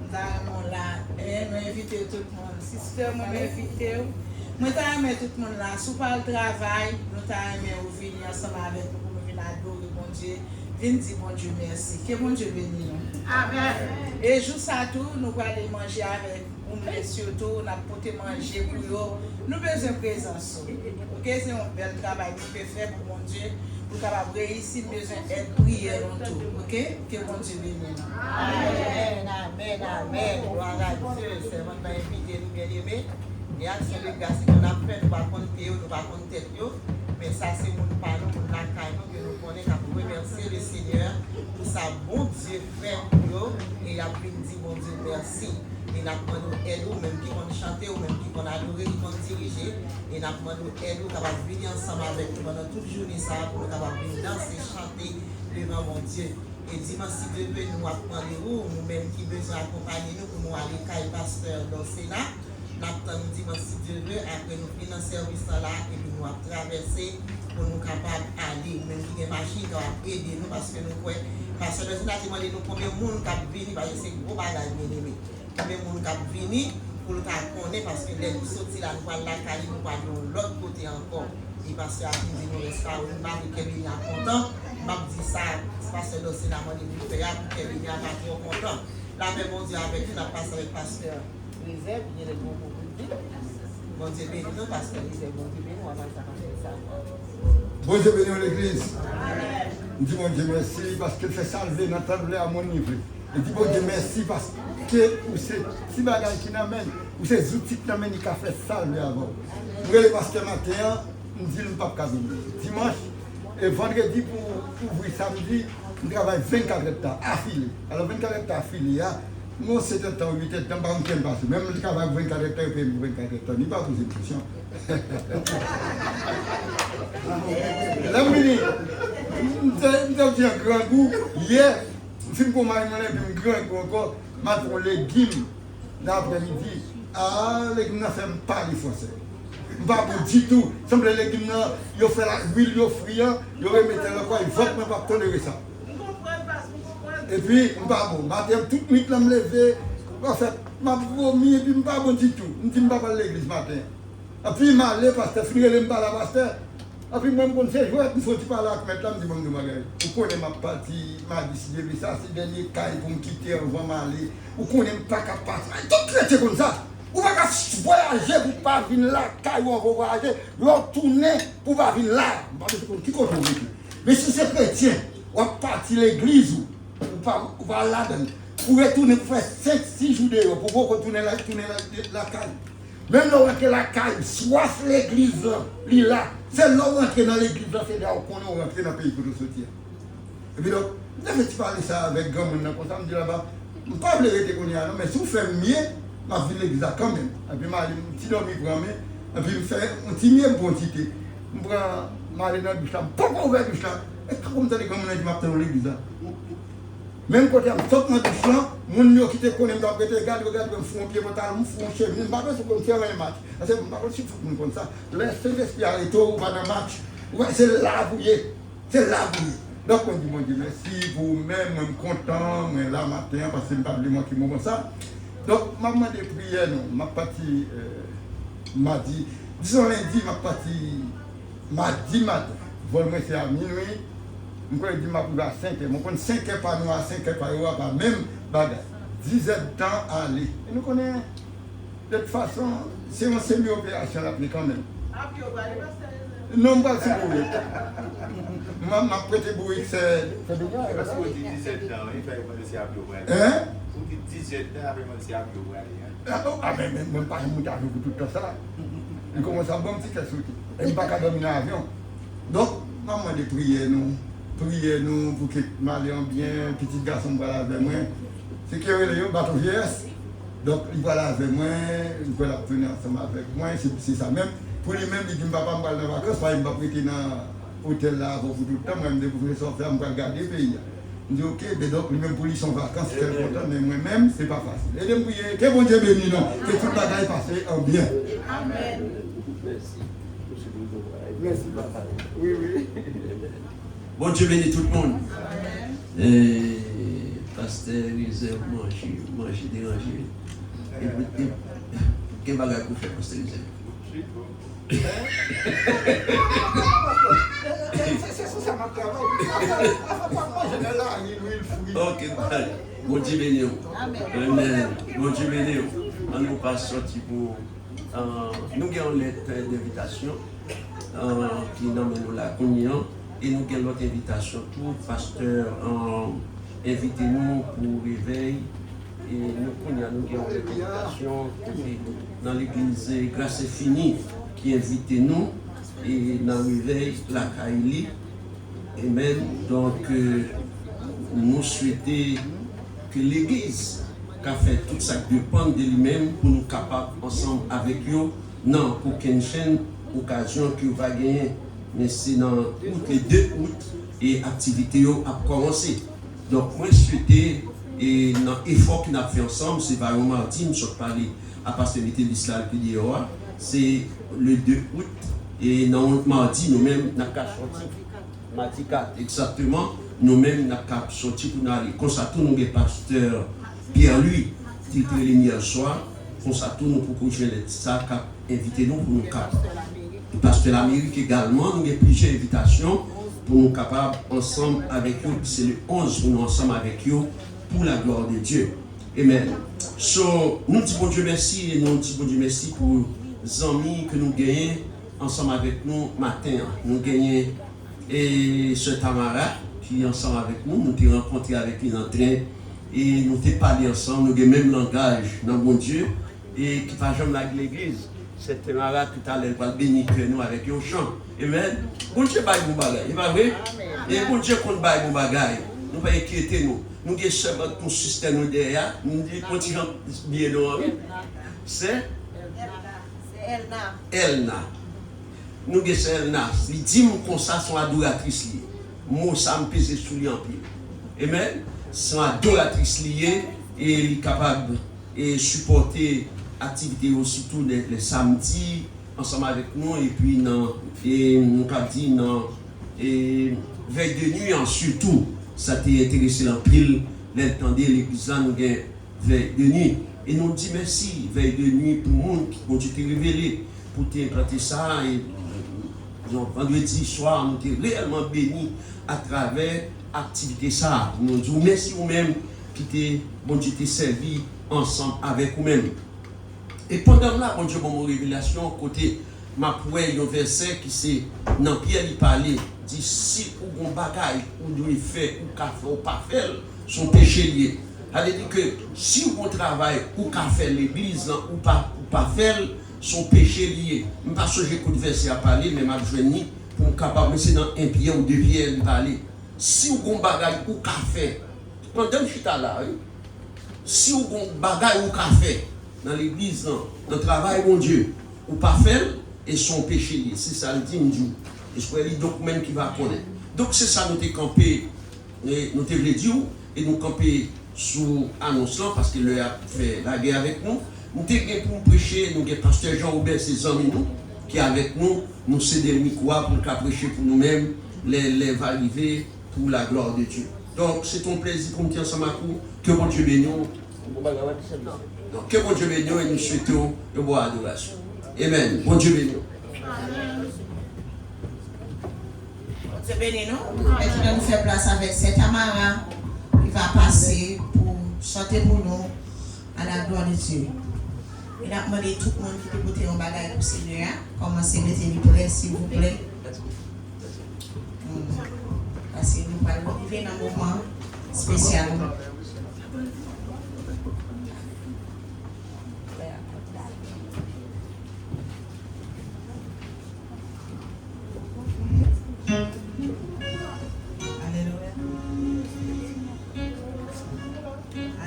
Nous allons là, nous inviter tout le monde. Si c'est moi m'inviter, nous allons tout le monde là. Si vous parlez de travail, nous allons venir ensemble avec vous pour venir adorer bon Dieu. Venez dire bon Dieu merci. Que bon Dieu bénisse nous. Amen. Et juste ça tout, nous allons aller manger avec vous, mais surtout, nous allons porter manger pour eux. Nous avons besoin de présence. Ok, c'est un bel travail que nous pouvons faire pour mon Dieu. Pour capable réussir, besoin d'être prière en tout. Ok? Que bon Dieu bénisse. Amen, amen, amen. Gloire à Dieu. C'est moi qui invité nous bien aimés. Et action de grâce qu'on a fait, nous ne pouvons pas compter, nous ne pouvons pas compter tête. Mais ça, c'est mon parole, mon accueil, que nous connaissons, pour remercier le Seigneur pour sa bon Dieu fait pour nous. Et il a pu dire, bon Dieu, merci. Et nous avons aide ou même qui vont chanter, ou même qui vont adorer, qui vont diriger. Et nous avons aide ou capables de venir ensemble avec nous pendant toute journée, ça, pour nous capables de danser, chanter devant mon Dieu. Et dimanche, si Dieu veut, nous apprendre les roues, nous-mêmes qui besoin d'accompagner nous pour nous aller à pasteur dans le Sénat. Nous attendons dimanche, si Dieu veut, après nous finir ce service là, et puis nous avons traversé pour nous capables d'aller, même qui est machine qui va aider nous, parce que nous croyons. Parce que nous avons demandé nous combien de monde qui vient, parce que c'est gros bagage bien aimé. Combien de monde qui vient pour nous connaître, parce que les nous sortis là, nous allons la caler, nous allons de l'autre côté encore. Et parce que nous restons là, nous allons Kevin est content. Je dis ça, parce que c'est la monnaie du père pour Kevin est pas trop content. La même mon Dieu avec nous, on a passé avec le pasteur Réserve, il y a des bons publics. Bon Dieu bénis nous, pasteur Réserve, bon Dieu bénis nous, avant ça va faire ça. Bon Dieu bénis l'église. Je dis bon Dieu merci parce qu'il fait salver notre blé à mon niveau. Je dis bon Dieu merci parce que si bagage qui n'amène, ou ces outils qui n'amènent, qui a fait salver avant. Nous le pasteur matin, nous disons pas cabine. Dimanche et vendredi pour ouvrir samedi, nous travaillons 24 hectares affilés. Alors 24 hectares affilés, nous c'est un temps 8 hectares, pas un temps même le travail 24 hectares, et 24 hectares, n'y pas poser de question. L'amour, nous avons dit un grand goût. Hier, je suis pour un grand goût encore, je suis légumes l'après-midi. Ah, les légumes ne font pas les français. Je ne vais pas du tout. Semble les légumes, ils font l'huile, ils font ils remettent le corps, ils votent, je ne vais pas tolérer ça. Et puis, je ne vais pas bon. Je toute nuit, je me lever. En fait, je vais vomir et puis je ne vais pas bon du tout. Je ne vais pas à l'église matin. Et puis, je vais aller parce que je ne vais pas à la pasteur. Et puis, même quand c'est joué, il faut que tu parles avec maintenant, je dis, bon, vous connaissez ma partie, ma décidé, mais ça, c'est le dernier cas pour me quitter, on va m'aller. Vous connaissez pas qu'à partir. Tout traité comme ça. Vous ne pouvez pas voyager pour ne pas venir là, quand on va voyager, retourner pour ne pas venir là. Qui compte vous? Mais si c'est chrétien, on va partir l'église, on va là-dedans. Pour retourner pour faire 5-6 jours dehors, pour retourner la caille. Même là où on la caille, soit l'église là, c'est là où on entre dans l'église, c'est là où on rentre dans le pays pour nous sortir. Et puis donc, je vais parler ça avec grand monde, comme ça, je me dis là-bas, je ne peux pas blairer qu'on y a, mais si vous faites mieux, je vais l'église quand même. Et puis je vais aller un petit dormi pour moi, et puis je vais faire un petit mieux pour entité. Je vais aller dans le bouche là, pourquoi ouvrir le bouche là? Et comme ça, les gens me disent, dans l'église là. Même quand je sors dans le bouche là, les gens qui te connaissent, regarde, me font un pied, me font un chien, je ne sais pas si je faire un match. Parce que je ne sais pas si je fais comme ça. Laissez l'esprit arrêter, on va dans le match. C'est là vous voyez. C'est là vous voyez. Donc on dit, mon Dieu, merci pour vous-même, je suis content, je suis là matin, parce que ce n'est pas moi qui me ça. Donc, je demande des prières, ma partie mardi, disons lundi, ma partie mardi matin, vol-moi c'est à minuit, je vais dire à 5 heures, je connais 5 heures par nous, à 5 heures par jour, pas même bagage. 10 heures de temps à aller. Et nous connaissons, de toute façon, c'est une semi-opération là, quand même. Non, je ne vais pas se bouger. Je vais prêter bouger, c'est de quoi? Parce que 17 ans, il fallait me laisser à Biobral. Hein? 17 ans, après me laisser à Biobral. Ah, mais même pas un moutarde pour tout ça. Il commence à bon petit question. Il ne peut pas dormir dans l'avion. Donc, maman de prier nous pour que m'allions bien, petit garçon va avec moi. C'est qu'il y a un bateau vieillesse. Donc, il va là avec moi, il va la tenir ensemble avec moi, c'est ça même. Pour lui-même, il dit que je ne vais pas me dans les vacances, parce qu'il ne va pas prêter dans l'hôtel là pour tout le temps, moi, je vais sortir, je vais regarder le pays. Je dis ok, mais donc même pour lui son vacances, c'est content, mais moi-même, c'est pas facile. Et de prier, que bon Dieu bénisse, non, que tout le bagage passe en bien. Amen. Merci, papa. Oui, oui. Bon Dieu bénit tout le monde. Et pasteur, réserve, manger, déranger. Et quel bagage pour faire, pasteur, réserve? C'est ça, ma travail. Ok, bon Dieu béni. Amen. Bon Dieu béni. On nous passe sorti pour. Nous avons une lettre d'invitation qui nous amène la communion. Et nous avons l'autre invitation. Tout pasteur invitez-nous pour réveil. Et nous avons une invitation dans l'église Grâce Infinie qui invite nous. Et dans le réveil, la Kaili. Amen. Donc, nous souhaitons que l'Église qui a fait tout ça dépend de lui-même pour nous capables ensemble avec eux. Non, aucune chaîne, occasion que va gagner. Mais c'est dans les 2 août et l'activité a commencé. Donc, moi, je souhaitais, et dans l'effort qu'on a fait ensemble, c'est par mardi, nous sommes parlé à pastorité de l'islam qui dit, c'est le 2 août. Et dans mardi, nous-mêmes, nous avons sorti. Mardi 4, exactement. Nous-mêmes, nous avons sorti pour nous aller. Comme ça, tout nous, le pasteur Pierre-Louis, qui était hier soir. Comme ça, tout nous, pour que je ça, invité nous pour nous capables. Le pasteur l'Amérique également, nous avons plusieurs invitations pour nous capables ensemble avec eux. C'est le 11 pour nous ensemble avec eux pour la gloire de Dieu. Amen. So, nous disons bon Dieu merci et nous disons bon Dieu merci pour les amis que nous gagnons ensemble avec nous matin. Nous gagnons et ce Tamara qui est ensemble avec nous. Nous t'ai rencontré avec lui en train et nous t'ai parlé ensemble. Nous avons le même langage dans mon Dieu et qui va jamais à l'église. Cette Tamara tout à l'heure va bénir nous avec un chant. Amen. Bon Dieu baille mon bagage, c'est pas vrai? Et bon Dieu qu'on baille mon bagage. Nous ne pas inquiéter nous. Nous avons seulement tout système derrière. Nous avons dit bien nous. C'est Elna. Nous avons Elna. Il dit que ça sont adoratrices liées. Moi, ça me pèse sous lui en pied. Amen. Sont adoratrices liées et il est capable de supporter l'activité aussi tous les samedis ensemble avec nous. Et puis, nous avons dit veille de nuit en surtout. Ça t'a intéressé dans pile, l'entendez l'église là, nous avons veille de nuit. Et nous disons merci, veille de nuit pour le monde qui ont été révélé pour t'implanter ça. Et vendredi soir, nous sommes réellement bénis à travers l'activité ça. Nous disons merci vous-même qui t'ai servi ensemble avec vous-même. Et pendant là, bon Dieu, mon révélation, côté ma poêle, un verset qui c'est dans Pierre, il parlait, dit si ou un bagage, ou doit faire, ou qu'a fait, ou pas faire, son péché lié. C'est-à-dire que si on travaille, ou qu'a fait l'église, ou pas faire, son péché lié. Je ne sais pas si j'écoute verset à parler, mais je vais pour me capable, mais c'est dans un pied ou 2 pieds, il parler. Si on a un bagage, ou qu'a fait, pendant que je suis là, si on a un bagage, ou qu'a fait, dans l'église, dans le travail, mon Dieu, ou pas faire, et son péché lié. C'est ça le dit, et je crois que les documents qui va connaître. Donc c'est ça, nous t'ai campé, nous t'ai dit, et nous camper sous annonce là, parce qu'il a fait la guerre avec nous. Nous t'ai pour prêcher, nous avons pasteur Jean-Aubert, ses amis, nous, qui est avec nous, nous céder le micro pour prêcher pour nous-mêmes, les va arriver pour la gloire de Dieu. Donc c'est un plaisir pour nous dire ensemble à vous, que bon Dieu bénisse. Donc que bon Dieu bénisse et nous souhaitons une bonne adoration. Amen. Bon Dieu bénisse. Dieu bénisse nous. Maintenant, nous faisons place avec cette Tamara qui va passer pour chanter pour nous à la gloire de Dieu. Il a demandé tout le monde qui peut porter un bagage pour le Seigneur. Commencez à mettre les prêts, s'il vous plaît. Parce que nous allons arriver dans un moment spécial.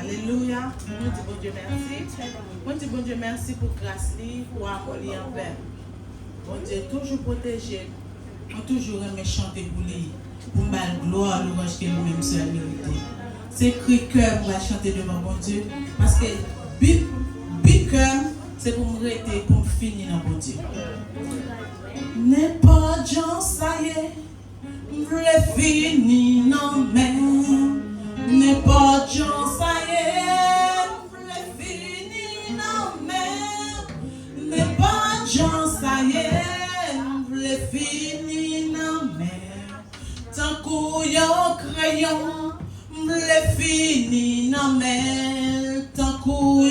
Alléluia. Nous disons bon Dieu merci. Nous disons bon Dieu merci pour grâce, pour amour envers. Bon Dieu toujours protégé toujours aimé chanter pour lui, pour me battre gloire, louange que nous-mêmes seuls méritons. C'est cri cœur pour chanter devant mon Dieu, parce que but cœur, c'est pour me rester, pour me finir dans mon Dieu. N'est pas Jean, ça y est, me finir non mais. N'est pas Jean, ça y est, me finir non mais. N'est pas Jean, ça y est, me finir non mais. Tant qu'on crayon, me finir non mais. Tant qu'on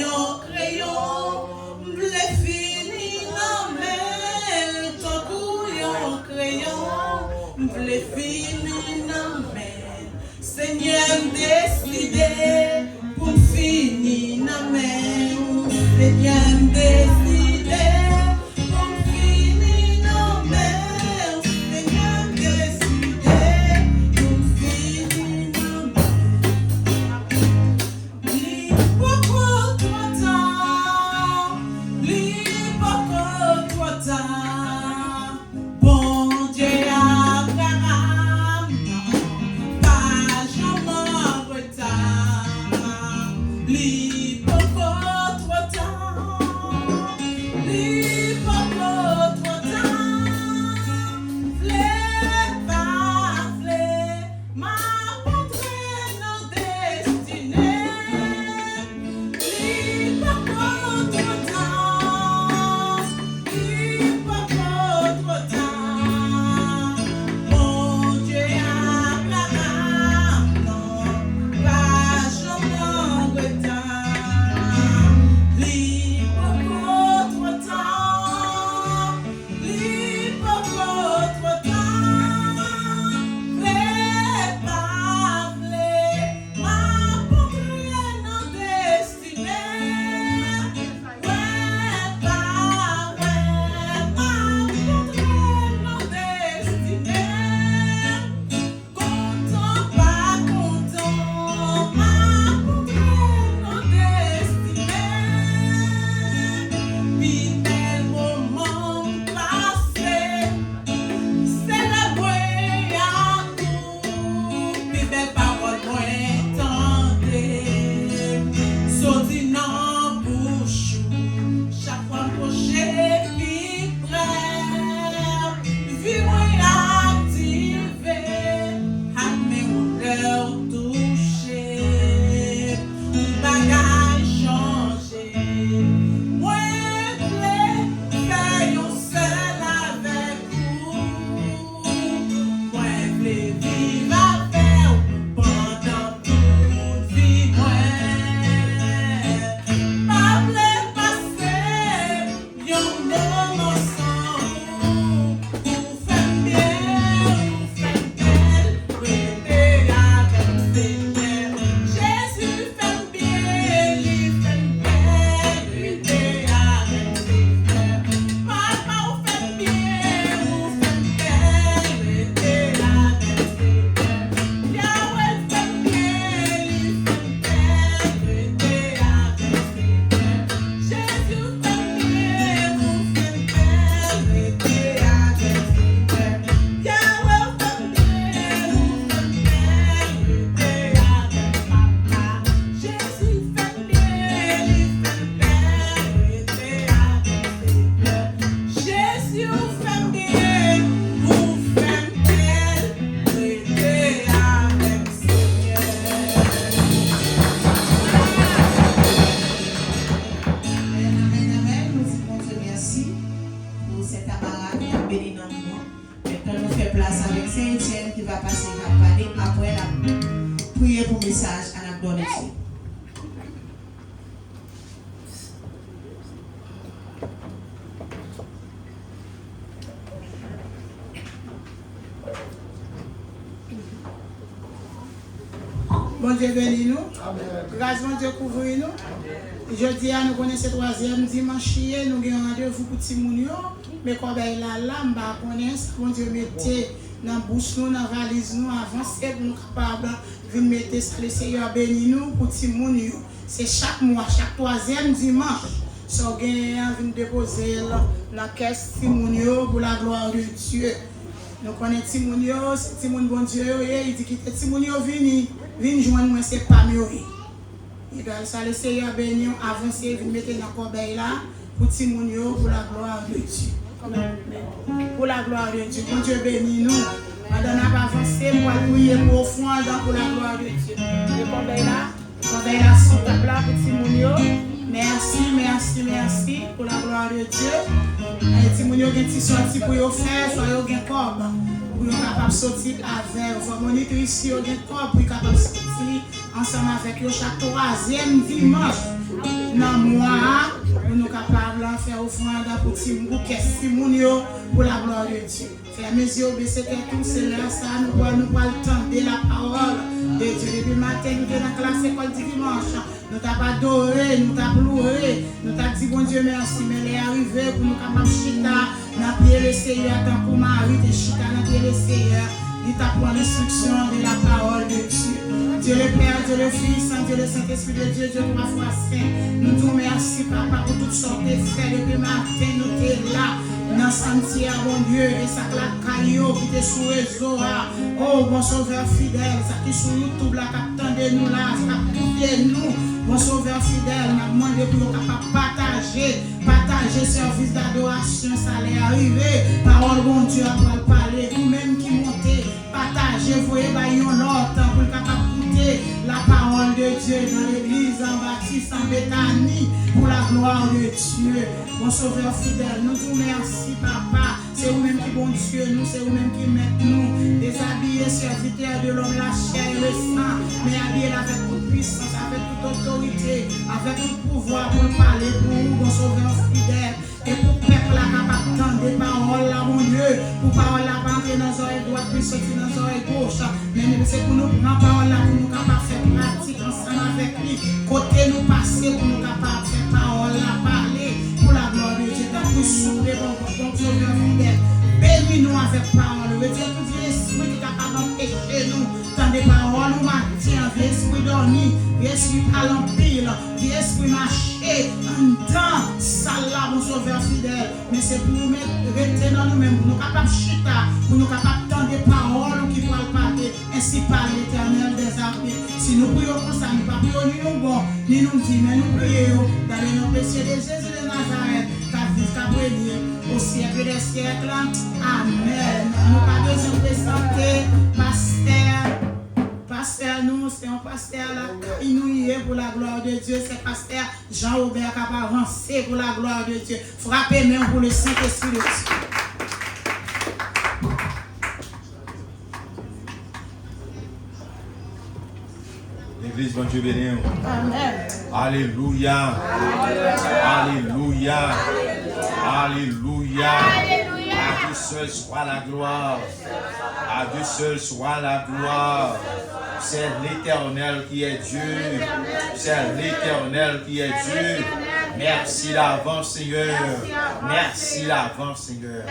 crayon, me finir non mais. Tant qu'on crayon, me finir non mais. Seigneur décidé pour finir non mais. Seigneur décidé pour finir non mais. Seigneur décidé pour finir non mais. Libre trop tard, libre trop tard. Bon Dieu Abraham, pas jamais retard. Libre trop tard, libre trop tard. V'lez pas, v'lez ma montrer nos destinées. Libre trop tard, libre trop tard. Mon Dieu Abraham, non, pas jamais retard. Libre trop tard, libre trop tard. V'lez pas, v'lez ma montrer nos destinées. Ouais, pas, ouais, ma montrer nos destinées. Content, pas content, ma montrer nos destinées. Puis bel moment passé, célébrer à tout, puis belle parole moins tendée, sorti dans bouche, chaque fois projet puis prêt, vie moins activée, à mes couleurs touchées, bagages changés, moi clé, veillons seul avec vous, moi clé, vive avec vous pendant toute vie, moi. Pas vle passer, yon moment sans vous, vous faites bien, vous faites belle, restez avec Seigneur. Jésus fait bien, il fait belle, restez avec Seigneur. Papa, vous faites bien, vous faites belle, restez avec Seigneur. Yahweh fait bien, il fait belle, restez avec Seigneur. Jésus fait bien, vous faites belle, restez avec Seigneur. Yahweh fait bien, vous faites belle, restez avec Papa. Jésus fait bien, il fait belle, restez avec Seigneur. Jésus fait bien, vous faites belle, restez avec Seigneur. Amen. Nous disons Dieu merci pour cet camarade qui a béni dans le monde. Maintenant, nous faisons place avec Saint-Étienne qui va passer à parler. Après, la prier pour message à la donner. Bon Dieu bénis nous. Grâce bon Dieu couvre nous. Jeudi, nous connaissons le 3e dimanche. Nous avons rendez-vous pour Timounio. Mais quand il est là, nous connaissons. Bon Dieu mettez dans la bouche, dans la valise, nous avancer pour nous capables de mettre ça. Le Seigneur bénis nous pour Timounio. C'est chaque mois, chaque 3e dimanche. Si vous avez envie de déposer dans la caisse Timounio pour la gloire de Dieu. Nous connaissons Timounio, Timoun bon Dieu, il dit que Timounio vini joindre moi, c'est pas mieux. Et donc, ça, le Seigneur béni, avancer, vous mettez dans le corbeille là, pour Timounio, pour la gloire de Dieu. Pour la gloire de Dieu. Bon Dieu béni nous. Madame a avancé, pour prier pour offrande pour la gloire de Dieu. Le corbeille là, sous table là, pour Timounio. Merci pour la gloire de Dieu. Et Timounio, il y a des sorties pour vous faire, soit vous avez un corps. Pour vous capable de sortir avec vous. Monique ici, vous avez un corps pour vous capable de sortir ensemble avec vous chaque troisième dimanche. Dans le mois, nous sommes capables de faire offrande pour Timounio pour la gloire de Dieu. Faire mes yeux baisser tout, c'est là ça, nous allons tendre la parole de Dieu. Depuis le matin, nous sommes dans la classe école du dimanche. Nous t'avons adoré, nous t'avons loué, nous t'avons dit bon Dieu merci, mais elle est arrivée pour nous capables chita, dans pied le Seigneur, tant pour Marie, de chita dans pied le Seigneur, il t'a pris l'instruction de la parole de Dieu. Dieu le Père, Dieu le Fils, Dieu le Saint-Esprit de Dieu, Dieu pour la foi sainte. Nous te remercions, Papa, pour toutes sortes de frères depuis le matin, nous sommes là. Dans Santia, bon Dieu, et ça la caillou qui est sous réseau. Oh, bon sauveur fidèle, ça qui est sur YouTube, la capitaine de nous là, ça qui nous. Bon sauveur fidèle, nous avons demandé pour nous capables partager service d'adoration, ça allait arriver. Parole, bon Dieu, après parler, vous-même qui montez, partager, voyez, un autre pour le capable d'écouter la parole de Dieu dans l'église, en Baptiste, en Béthanie, pour la gloire de Dieu. Bon sauveur fidèle, nous vous remercions, Papa. C'est vous-même qui bon Dieu, nous, c'est vous-même qui mettez nous. Déshabiller serviteurs de l'homme, la chair et le sang, mais habiller avec toute puissance, avec toute autorité, avec tout pouvoir pour parler pour vous, bon sauveur fidèle. Et pour peuple la capable d'entendre des paroles là, mon Dieu, pour parole là, pas entrer dans les oreilles droites, puis sortir dans les oreilles gauches. Mais c'est pour nous prendre parole là, pour nous capables de faire pratique ensemble avec lui. Côté nous passer, pour nous capables de faire parole là, parler pour la gloire de Dieu. Tant que souffler, bon sauveur fidèle. Bénis-nous avec parole. Le Dieu, tout l'esprit qui est capable d'empêcher nous. Tant des paroles, nous matin, l'esprit dormi, l'esprit à l'empire, l'esprit marché, un temps, salat, mon sauveur fidèle. Mais c'est pour nous mettre, rester dans nous-mêmes, pour nous capables de chita, pour nous capables de tendre des paroles qui pourraient parler, ainsi par l'Éternel des armées. Si nous prions pour ça, nous ne prions ni nous bon, ni nous dit, mais nous prions dans le nom précieux de Jésus de Nazareth, qu'à vivre, qu'à briller, au siècle des siècles. Amen. Nous pas besoin de présenter, pasteur, nous, c'est un pasteur là, il nous y est pour la gloire de Dieu. C'est pasteur Jean-Aubert qui va avancer pour la gloire de Dieu. Frappez même pour le Saint-Esprit de Dieu. L'église, bon Dieu béni. Amen. Alléluia. Alléluia. Alléluia. À Dieu seul soit la gloire. À Dieu seul soit la gloire. C'est l'Éternel qui est Dieu. C'est l'Éternel qui est Dieu. Merci d'avance, Seigneur. Merci d'avance, Seigneur.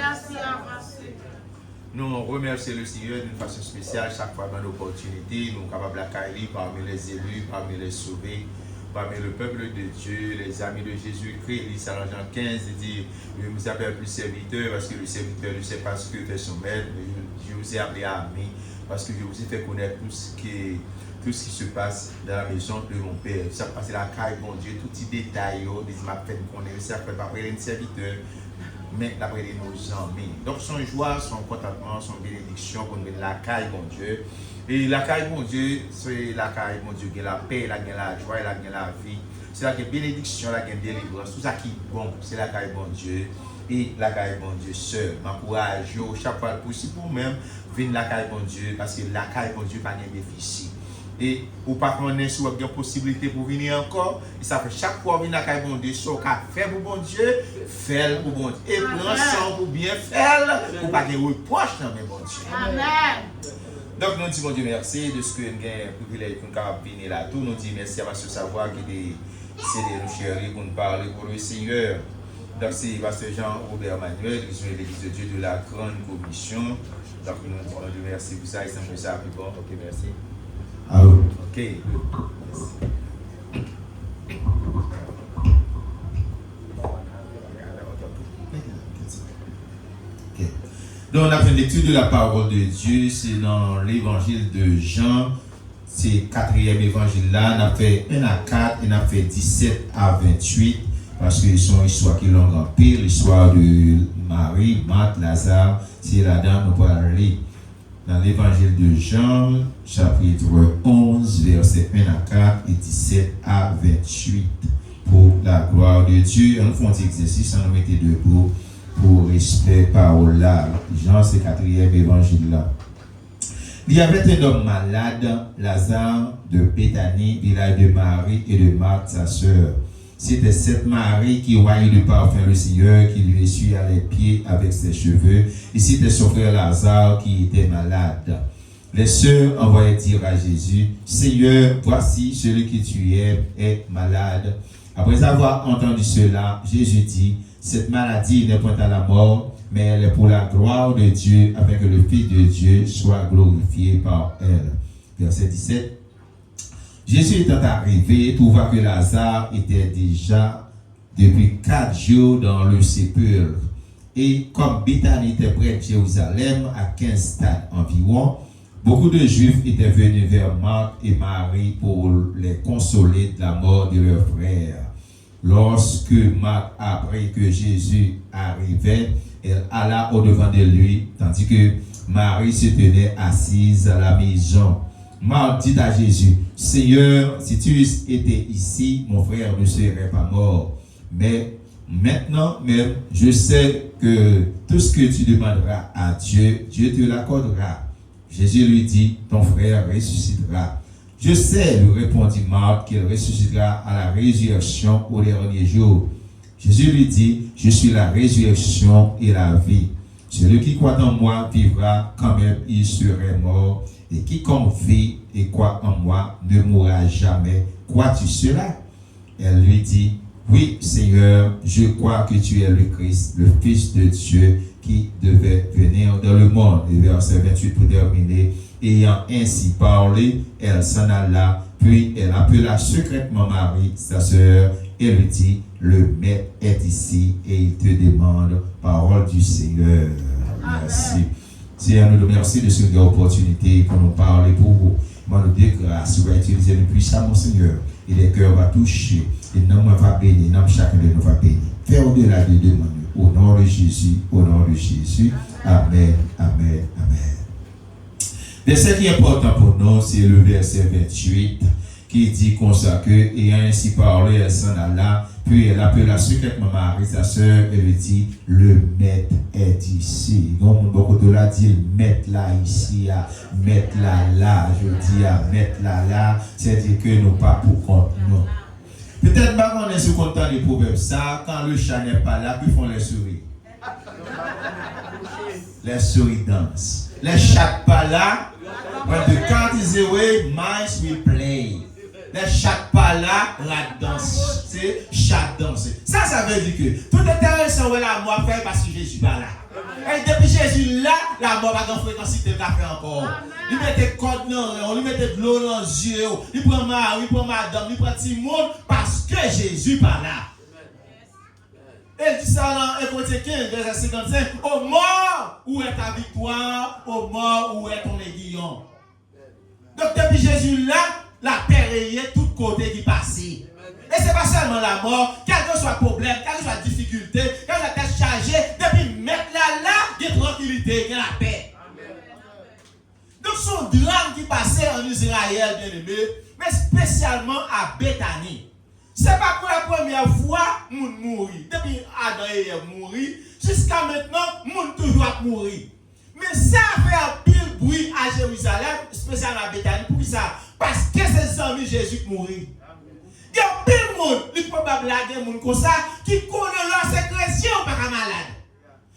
Nous remercions le Seigneur d'une façon spéciale chaque fois dans l'opportunité. Nous sommes capables d'accueillir parmi les élus, parmi les sauvés, parmi le peuple de Dieu, les amis de Jésus-Christ. Il dit dans Jean 15, il dit, je vous appelle plus serviteur parce que le serviteur ne sait pas ce que fait son maître. Je vous ai appelé ami parce que je vous ai fait connaître tout ce qui se passe dans la maison de mon Père. Ça passe la caille, mon Dieu, tout petit détail, des m'a fait connaître, ça fait pas un serviteur. Mais d'après nos amis. Donc son joie, son contentement, son bénédiction pour nous la caille, mon Dieu. Et la caille, mon Dieu, c'est la caille, mon Dieu, qui a la paix, la joie, la vie. C'est la bénédiction, la délivrance. Tout ça qui est bon, c'est la caille, mon Dieu. Et la caille, mon Dieu, seul. M'encourage, chaque fois possible pour même, venir la caille, mon Dieu, parce que la caille, mon Dieu, pas de déficit. Et ou pas connaître si vous avez une possibilité pour venir encore, et ça fait chaque fois venir à bon Dieu, ce qu'a fait pour bon Dieu, fait pour bon Dieu. Et prends ça pour bien faire, pour pas de reproche dans mes bon Dieu. Amen. Donc nous disons bon Dieu merci de ce que nous avons le privilège pour nous venir là. Tout nous disons merci à Pasteur Savoir qui est nous chérir pour nous parler pour le Seigneur. Donc c'est Pasteur Jean-Robert Manuel, qui est l'église de Dieu de la grande commission. Donc nous disons bon Dieu merci pour ça, et c'est un peu ça plus bon. Ok, merci. Allô. Ok. Merci. Donc, on a fait une lecture de la parole de Dieu, c'est dans l'évangile de Jean, c'est 4e évangile là, on a fait 1 à 4, on a fait 17 à 28, parce que sont histoires qui l'ont rempli, l'histoire de Marie, Marthe, Lazare, c'est là-dedans nous pourrons aller dans l'évangile de Jean, chapitre 11, versets 1 à 4 et 17 à 28. Pour la gloire de Dieu, on fait un exercice, on nous mettait debout pour respect parole là. Jean, c'est 4e évangile là. Il y avait un homme malade, Lazare de Béthanie, village de Marie et de Marthe, sa sœur. C'était cette Marie qui voyait du parfum le Seigneur, qui lui essuya les pieds avec ses cheveux. Et c'était son frère Lazare qui était malade. Les sœurs envoyaient dire à Jésus, Seigneur, voici celui que tu aimes est malade. Après avoir entendu cela, Jésus dit, cette maladie n'est point à la mort, mais elle est pour la gloire de Dieu, afin que le Fils de Dieu soit glorifié par elle. Verset 17. Jésus étant arrivé, trouva que Lazare était déjà depuis 4 jours dans le sépulcre. Et comme Béthanie était près de Jérusalem, à 15 stades environ, beaucoup de Juifs étaient venus vers Marthe et Marie pour les consoler de la mort de leur frère. Lorsque Marthe apprit que Jésus arrivait, elle alla au-devant de lui, tandis que Marie se tenait assise à la maison. Marthe dit à Jésus, Seigneur, si tu eusses été ici, mon frère ne serait pas mort. Mais maintenant même, je sais que tout ce que tu demanderas à Dieu, Dieu te l'accordera. Jésus lui dit, ton frère ressuscitera. Je sais, lui répondit Marthe, qu'il ressuscitera à la résurrection au dernier jour. Jésus lui dit, je suis la résurrection et la vie. Celui qui croit en moi vivra quand même il serait mort. Et quiconque vit et croit en moi ne mourra jamais. Crois-tu cela? Elle lui dit, oui, Seigneur, je crois que tu es le Christ, le Fils de Dieu qui devait venir dans le monde. Et verset 28 pour terminer. Ayant ainsi parlé, elle s'en alla, puis elle appela secrètement Marie, sa sœur, et lui dit, le Maître est ici et il te demande, parole du Seigneur. Merci. Seigneur, nous te remercions de cette opportunité pour nous parler pour vous. Moi, nous dis grâce, vous va utiliser le puissant, mon Seigneur, et les cœurs vont toucher, et nous va bénir, nous chacun de nous va bénir. Fais au-delà de demander, au nom de Jésus, au nom de Jésus. Amen, amen, amen. Verset qui est important pour nous, c'est le verset 28, qui dit comme ça que, ayant ainsi parlé, elle s'en alla, puis elle appela secrètement Marie, sa sœur, et lui dit, le Maître est ici. Donc, beaucoup de là dit, Maître là, ici, Maître là, je dis, Maître là, c'est-à-dire que nous pas pour compte, non. Peut-être pas qu'on est sous content des proverbes, ça, quand le chat n'est pas là, puis font les souris. Les souris dansent. Les chats pas là, when the cat is away, mice will play. Les chats pas là, la danse, c'est chat danse. Ça veut dire que tout intéressant où la mort fait parce que Jésus pas là. Et depuis Jésus là, la mort va dans fréquencité de café encore. Il mettait code dans, on lui mettait de l'eau dans les yeux, il prend Marie, il prend madame, il prend tout le monde parce que Jésus pas là. Elle dit ça dans 1 Corinthiens 15, verset 55. Au mort, où est ta victoire? Au mort, où est ton aiguillon? Donc, depuis Jésus là, la paix est tout côté qui passe. Et ce n'est pas seulement la mort, quel que soit le problème, quelle que soit la difficulté, quelle que soit la tête chargée, depuis mettre là, il y a tranquillité, il y a la paix. Donc, son drame qui passait en Israël, bien aimé, mais spécialement à Béthanie. Ce n'est pas pour la première fois que moun mourir. Depuis Adam et Ève mourir, jusqu'à maintenant, moun toujours mourir. Mais ça fait un pile bruit à Jérusalem, spécialement à Béthanie. Pour ça? Parce que c'est amis Jésus qui mourit. Il y a pile de monde, il peut pas blaguer moun comme ça, qui connaît leur sécrétion ou pas malade.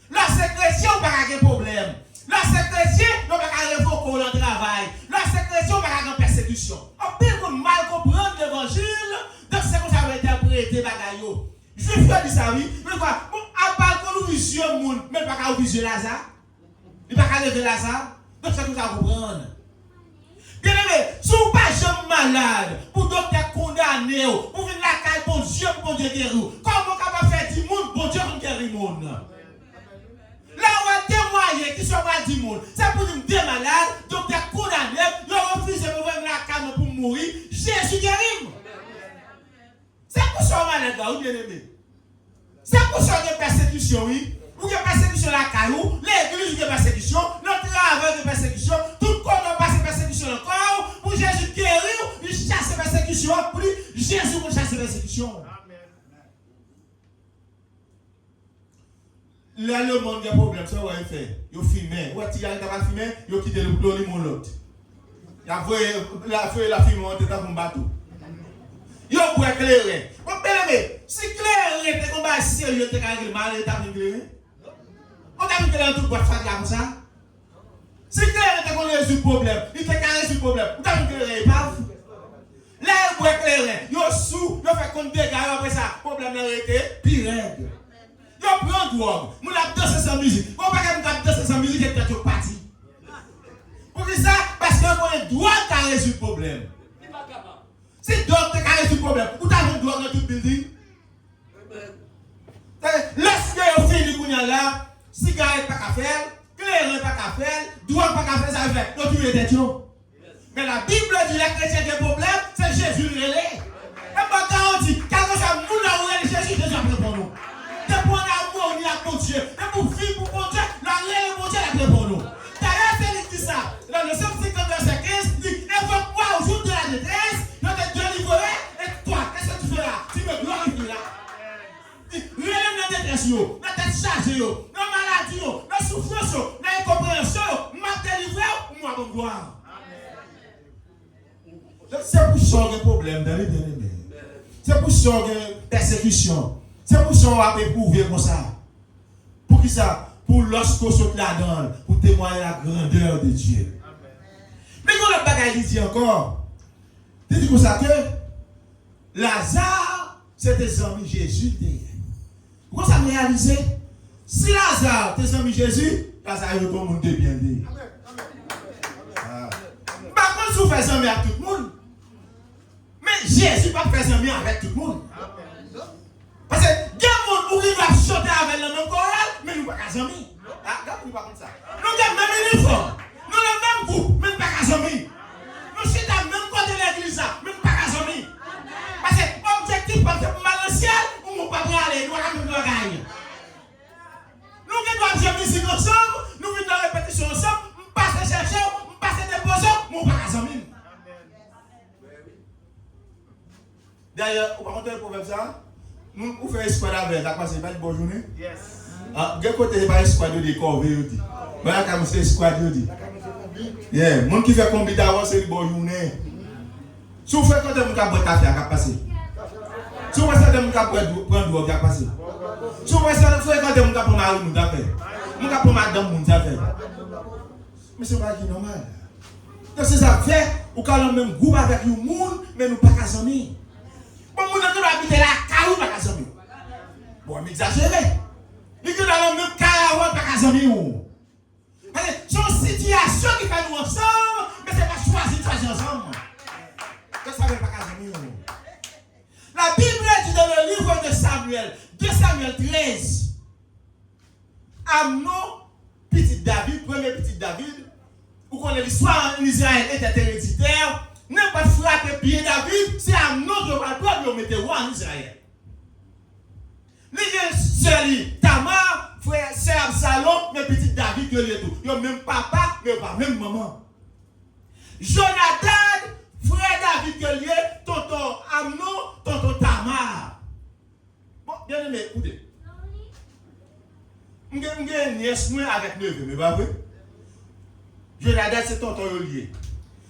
Leur sécrétion ou pas de problème. Leur sécrétion ou pas de révoquer le travail. Leur sécrétion ou pas de persécution. Un pile de monde mal comprendre l'évangile. Donc c'est comme ça va interpréter bagayo. Je vais faire ça oui, mais quoi? À part qu'on nous vision monde, mais pas qu'à vision Lazare. Il pas qu'à lever Lazare. Donc c'est comme ça comprendre. Bien aimé, si vous pas jamais malade, pour docteur condamné, pour venir la caille pour Dieu guérir. Comment on capable faire du monde, bon Dieu guérir monde? Là on va témoigner qui soit pas du monde. C'est pour nous des malades, docteur condamné, ils refusent de venir la came pour mourir. Jésus guérit. C'est pour ça malade là, ou bien aimé. C'est pour ça que persécution, oui. Ou que persécution la caillou, l'église de persécution, notre travail de persécution, tout le monde passe persécution encore, pour Jésus guérir, il chasse persécution, pour lui, Jésus pour chasser persécution. Là, le monde a un problème, ça va faire. Il filme, ou tu as pas filmé, il quitte le boulot, il l'autre. Il a fait la film, on était dans un bateau. Il a pour éclairer. Si clair était comme ça, sérieux, il était mal, il était éclairé. On a vu que l'on tout boîte faire comme ça. Si clair était qu'on résout le problème, il était résout le problème. On a vu que l'on pas. Là, il faut éclairer. Il a sous, il fait qu'on dégage après ça. Le problème n'a été pire. Il prend drogue. Il a dansé sans musique. On va pas danser sans musique et peut-être parti. Pour ça, parce qu'on a droit à résoudre le problème. Si drogue te résout le problème, vous avez une drogue dans tout le building. Lorsque vous finissez là, cigarette pas qu'à faire, clairin pas qu'à faire, drogue pas qu'à faire, ça fait. Donc tu es tête. Mais la Bible dit que les chrétiens qui ont des problèmes, c'est Jésus le relais. Et moi, quand on dit, quand on s'en moule là où Jésus déjà prêt pour nous. C'est pour l'amour, on y a pour Dieu. Et pour vivre pour mon Dieu, la relais pour Dieu est prêt pour nous. D'ailleurs, c'est lui qui dit ça. Dans le Psaume 50, verset 15, il dit, évoque-moi au jour de la détresse, je te délivrerai, et toi, qu'est-ce que tu fais là? Tu me glorifies là. Relève la détresse, la tête chargée, la maladie, la souffrance, l'incompréhension, m'a délivré, moi, mon gloire. C'est pour ça qu'il y a des problèmes dans les bien-aimés. C'est pour ça qu'il y a des persécutions. C'est pour ça qu'on va éprouver comme ça. Pour qui ça? Pour lorsqu'on saute là-dedans, pour témoigner la grandeur de Dieu. Mais quand le bagage dit encore, il dit comme ça que Lazare, c'était des amis Jésus. Pourquoi ça me réalisé? Si Lazare, tes amis Jésus, Lazare est tout le monde de bien dit. Par contre, si vous faites amis avec tout le monde, mais Jésus va faire amis avec tout le monde. Parce que il y a des gens qui doivent chanter avec le même chorale, mais nous ne sommes pas amis. Nous pas comme ça. Nous avons le même uniforme, nous avons le même groupe, mais nous ne sommes pas amis. Nous sommes dans le même côté de l'église, mais nous ne sommes pas amis. Parce que l'objectif, parce que pour mal au ciel, nous ne pouvons pas aller, nous allons gagner. Nous qui doivons faire musique ensemble, nous qui doivons répétition ensemble, nous passons chercher, nous passons déposer, nous ne sommes pas amis. D'ailleurs, on va raconter le proverbe ça. Nous faisons escouade avec, ça passe pas une bonne journée? Yes. Ah, quel côté pas escouade de corvée, on dit. Voilà comme c'est escouade, on dit. Yeah, mon qui fait combi d'avance, c'est une bonne journée. Si vous faites quand vous avez un café, ça passe. Si vous faites quand vous avez prendre drogue, ça passe. Si vous faites quand vous avez prendre mari, ça fait. Vous avez prendre madame, ça fait. Mais c'est pas normal. Donc c'est ça fait, ou quand on même groupe avec le monde, mais nous pas qu'à amis. Bon, nous devons habiter la carou, pas qu'à amis. Bon, m'exagérer. Nous devons dans le même carou, pas qu'à amis. C'est une situation qui fait nous ensemble, mais c'est pas choisir ensemble. Ça ne veut pas qu'à amis. La Bible dit dans le livre de Samuel, 2 Samuel 13, Amnon, petit David, premier petit David, où qu'on a l'histoire en Israël était héréditaire, n'a pas frappé pied David, c'est Amnon qui va le peuple mettre roi en Israël. Les sœurs, Tamar, frère, sœur Absalom, mais petit David, que les tout. Ils n'ont même papa, mais pas même maman. Jonathan, frère David, que lié, tonton Amnon, tonton Tamar. Bon, bien aimé, écoutez. Je suis une nièce avec neveu, mais pas vrai? Jonathan, c'est tonton lié.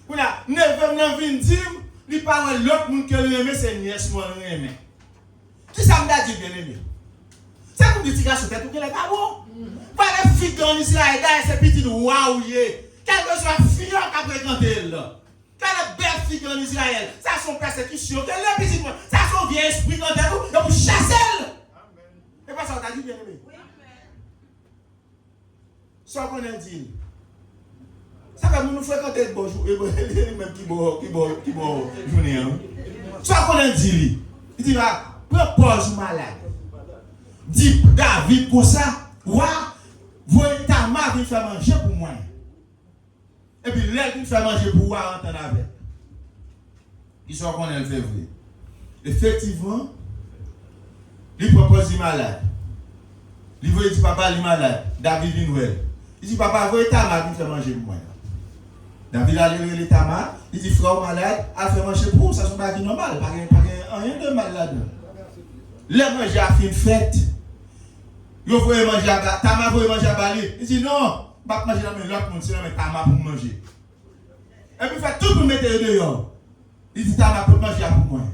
Voilà, neveu n'a venu dire, il parle l'autre monde que l'aimé, c'est nièce moi l'aimé. Qui ça me dit bien aimé? C'est pour dire que c'est tout que les parents. Pas les filles dans Israël, c'est petit waouh, quelle que soit fille qui a fréquenté là. Quelle belle fille en Israël, ça son persécution, quelle petite ça son vieil esprit quand vous, donc vous chassez. Et pas ça, on a dit bien aimé. Ça qu'on a dit. Ça va nous fréquenter le bonjour, et même qui bon journée. Ça qu'on a dit. Il dit, propose malade. Dit David comme ça, voyez ta maman vient faire manger pour moi. Et puis, l'air vient faire manger pour moi en temps avec. Ils sont qu'on est le février. Effectivement, il propose il malade. Il veut dire papa il malade. David vient nouvelle. Il dit papa, vous êtes Tamar qui fait manger pour moi. David a levé le Tamar. Il dit frère malade, a fait manger pour ça, c'est pas normal. Pas rien de mal là-dedans. Les manger a fait une fête. Il faut manger à Tamar, vous manger à Bali. Il dit non, pas manger dans l'autre monde, c'est dans Tamar pour manger. Et puis il fait tout pour mettre dehors. Il dit Tamar pour manger pour moi.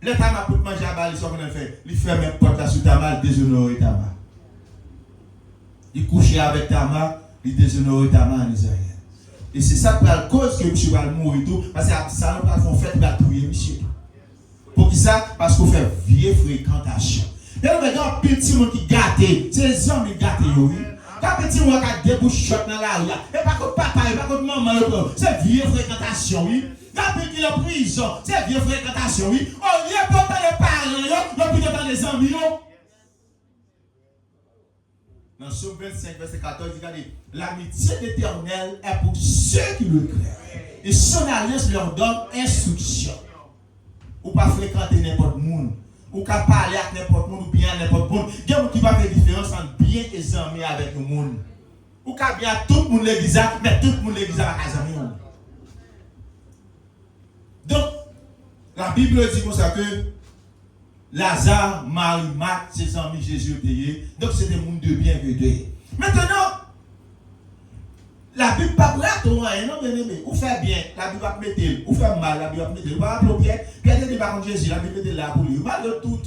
Le Tamar pour manger à Bali, ça qu'on a fait. Il fait même porte là sur Tamar, déshonore Tamar. Il couche avec Tamar, il déshonore Tamar en Israël. Et c'est ça qui est la cause que monsieur va mourir tout. Parce que ça nous pas fait, il va tuer monsieur. Pour qui ça? Parce qu'on fait vieille fréquentation. Et on regarde un petit monde qui gâte, c'est les hommes qui gâtent. Quand petit monde qui débouche dans la rue, et pas que papa, et pas que maman, c'est vieille fréquentation, oui. Quand petit est en prison, c'est vieille fréquentation, oui. Au lieu de porter les parents, on peut dans les amis. Dans Somme 25, verset 14, il dit l'amitié d'Éternel est pour ceux qui le craignent. Et son alliance leur donne instruction. Ou pas fréquenter n'importe qui. Ou pas parler avec n'importe qui, ou bien n'importe qui. Il y a qui va faire différence entre bien et amis avec le monde. Ou pas bien tout le monde l'église, mais tout le monde l'église avec les amis. Donc, la Bible dit comme ça que Lazare, Marie, Marthe, ses amis, Jésus payé. Donc c'est des mondes de bien que Dieu. Maintenant, la Bible pas prête au rien, non bien aimé. Ou fait bien, la Bible va mettre, ou fait mal, la Bible va mettre. Vous appeler Pierre, Pierre dit par contre Jésus, la Bible est là pour lui. Malgré tout,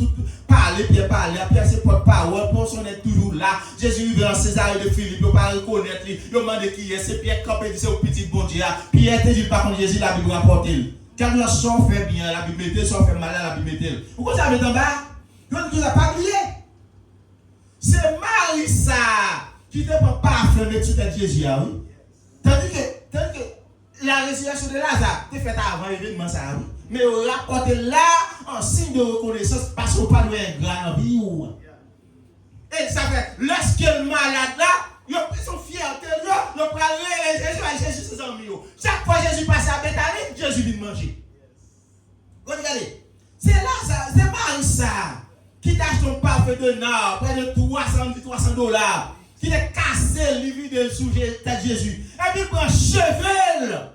parler, Pierre parler, Pierre c'est porte-parole, pour son est toujours là. Jésus vient dans César de Philippe, il ne peut pas reconnaître, il demande qui est, c'est Pierre campé, c'est au petit bon Dieu. Pierre te dit par contre Jésus, la Bible rapporte. Quand nous sommes fait bien, la Bible mettez, soit fait mal, la Bible mettez. Pourquoi ça met en bas? Vous n'avez pas oublié. C'est Marie ça qui ne peut pas affirmer tout à Jésus, oui. Tandis que la résurrection de Lazare est faite avant l'événement, ça, oui. Mais on rapporte là en signe de reconnaissance parce qu'on parle d'un grand vie. Et ça fait, lorsque le malade là, il a pris son fierté, il a pris Jésus ses amis. Chaque fois que Jésus passe à Bethanie, Jésus vient manger. Regardez, c'est là, c'est Marie ça, qui t'achète un parfum de nord, près de $300, qui t'a cassé le vide sous Jésus. Et puis il prend chevel.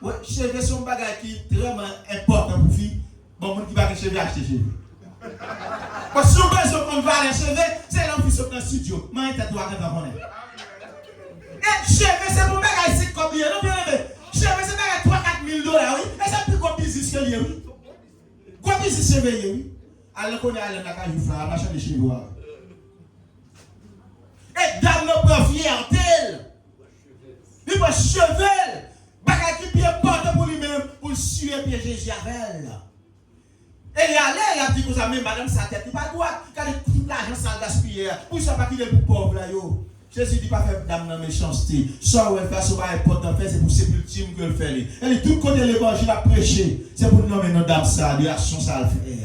Oui, chevel, c'est un bagage qui est vraiment important pour fille. Bon, monde qui va acheter chevel, acheter chevel. Parce que si on besoin qu'on va aller chevet, c'est l'homme qui sort dans le studio. Mais il t'a droit quand on est. Et chevet, c'est pour bagage, c'est combien? Non, bien aimé. Chevet, c'est bagage $3-4 000, oui. Et c'est plus gros business que lui, oui. Gros business chevet, oui. Alors qu'on est allé dans la cage du frère, on a changé de cheveux. Et dame ne prend fierté. Il prend chevel. Bagage qui est important pour lui-même, pour suer Pierre Jésus avec elle. Et il allait, il a dit que ça même madame sa tête, il pas droit, car tout l'argent ça gaspillé. Pour ça pas qu'il est pour pauvre là yo. Jésus dit pas faire dame dans méchanceté. Ça ouais faire ça pas important faire c'est pour sépulture que le fait. Et de tout côté l'évangile a prêché, c'est pour nommer nos dames ça, de action ça le fait.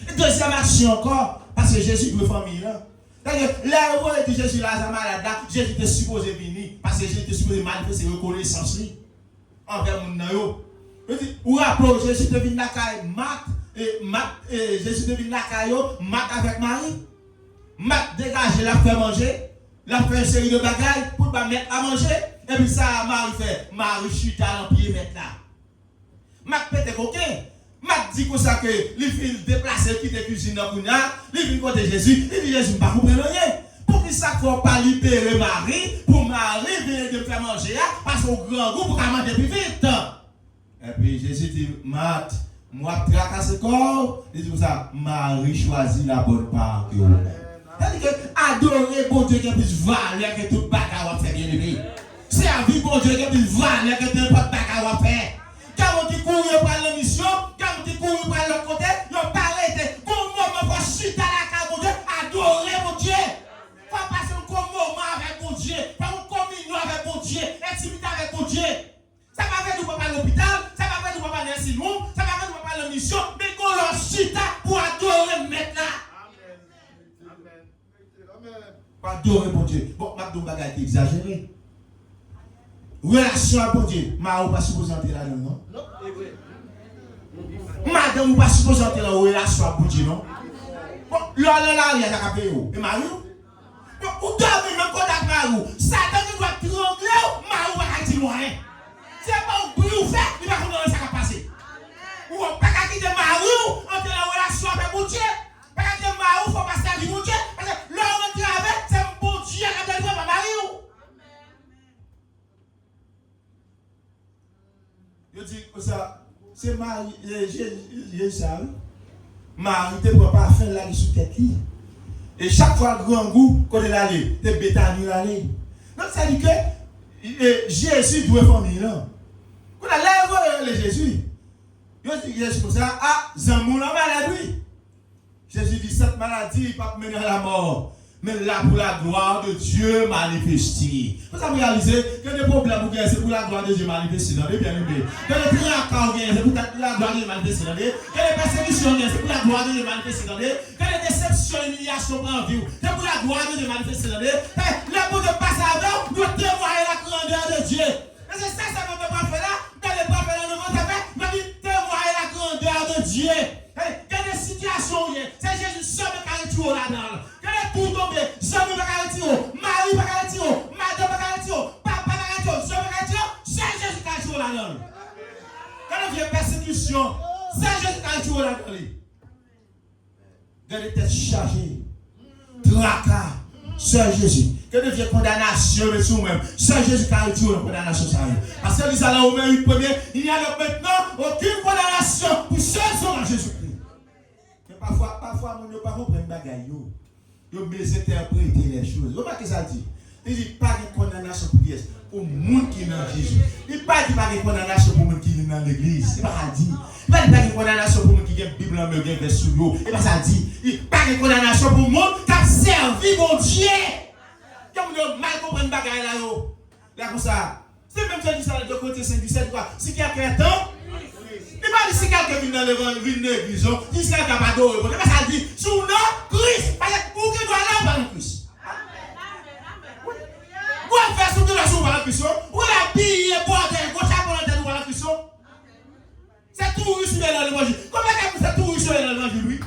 Et deuxième action encore parce que Jésus veut famille là. D'ailleurs, là où était Jésus Lazare malade là, Jésus était supposé venir parce que Jésus était supposé manifester reconnaissance envers mon yo. Ou rappelez, Jésus devine la caille, Jésus devine la caille, Marc avec Marie. Marc dégage, la fait manger, la fait une série de bagailles pour mettre à manger. Et puis ça, Marie fait, Marie chute à l'empied maintenant. Marc pète coquin. Marc dit comme ça que les filles déplacées qui te cuisinent dans le couillard, les filles côté Jésus, il dit Jésus ne va pas comprendre rien. Pour qui ça ne faut pas libérer Marie, pour Marie venir de faire manger, parce qu'au grand goût pour qu'elle mange plus vite. Et puis Jésus dit, Marthe, moi tracasse le corps. Il dit comme ça, Marie choisit la bonne part que vous avez. C'est-à-dire que adorer bon Dieu qui a plus valeur que tout bagarre à faire bien aimé. Servir bon Dieu qui a plus valeur que tout bagarre à faire. Quand on dit courir pour la mission, quand on dit courir pour l'autre côté, on ne pas arrêter. Comment on va chuter à la carte bon Dieu, adorer mon Dieu. Il faut passer un moment avec mon Dieu, faire une communion avec mon Dieu, intimité avec mon Dieu. Ça va faire du papa à l'hôpital, ça va faire du papa dans le silon, ça va faire du papa à la mission, mais qu'on leur chita pour adorer maintenant. Amen. m'adore bon Dieu. Bon, m'adore bagage exagéré. Relation à bon Dieu, ma ou pas supposé entrer là-dedans, non? Non, madame ou pas supposé entrer dans la relation à bon Dieu, non? Bon, là, il y a la capé, et Marie? Bon, ou dormez même contact Marie, Satan qui doit trembler, Marie va dire rien. C'est pas un bruit ou fait, il va comprendre ça qui passer. Ou on pas qu'à quitter Marie, entrer dans la relation avec bon Dieu. Pas qu'à quitter Marie, il faut passer à bon Dieu. Parce que là, on entre avec, c'est bon Dieu qui a donné à Marie. Je dis que ça, c'est Marie, j'ai ça. Marie ne peut pas faire la sous tête. Et chaque fois, grand goût, quand elle allait, des bétanis allait. Donc ça dit que Jésus doit faire là. Quand elle lève Jésus, je dis Jésus comme ça, ah, Zamou la maladie. Jésus dit cette maladie n'est pas mener à la mort. Mais là, pour la gloire de Dieu manifestée. Vous avez réalisé que les problèmes vous c'est pour la gloire de Dieu manifestée dans les bien-aimés. Que les prières c'est pour la gloire de Dieu manifestée dans les. Que les persécutions c'est pour la gloire de Dieu manifestée dans les. Que les déceptions et humiliations en vie, c'est pour la gloire de Dieu manifestée dans les. Le bout de passe avant, nous témoigner la grandeur de Dieu. Et c'est ça, ça ne peut pas faire là. Dans les prophètes, dans le monde, nous témoigner la grandeur de Dieu. Quelle est la situation? C'est Jésus seul qui a tout là-dedans. Quel est tout tombé? Jamais pas garanti, Marie pas garanti, madame pas garanti, papa pas garanti, je pas garanti, c'est Jésus qui a tout là-dedans. Quand on vient persécution, c'est Jésus qui a tout là-dedans. Quand les têtes chargées, tracas, c'est Jésus. Quand on vient condamnation sur nous-mêmes, c'est Jésus qui a tout la condamnation. Parce que les allants au même premier, il n'y a maintenant aucune condamnation pour ceux qui sont en Jésus-Christ. Parfois, mon ne pas comprendre bagaille. Yo mésinterpréter les choses. Vous voyez ce que ça dit? Il dit pas de condamnation pour qui est pour monde qui est dans Jésus. Il dit pas de condamnation pour monde qui est dans l'église. Il pas ça dit. Il pas de condamnation pour monde qui a une Bible en main, qui a verset sur l'eau. Il pas ça dit. Il pas de condamnation pour monde qui a servi mon Dieu. Comme vous mal comprendre bagaille là yo. Là comme ça. C'est même ça dit ça de côté 5-17 quoi. Si quelqu'un temps il va dire si quelqu'un vient dans l'église, il sera capable de mais ça dit, sous nom Christ, parce que vous qui doit aller par le Christ. Vous faire sous la sous par le Christ, vous l'habillez, boire des gros chapeaux dans le par le Christ. C'est tout russe dans l'évangile. Comment c'est tout russe dans l'évangile, lui?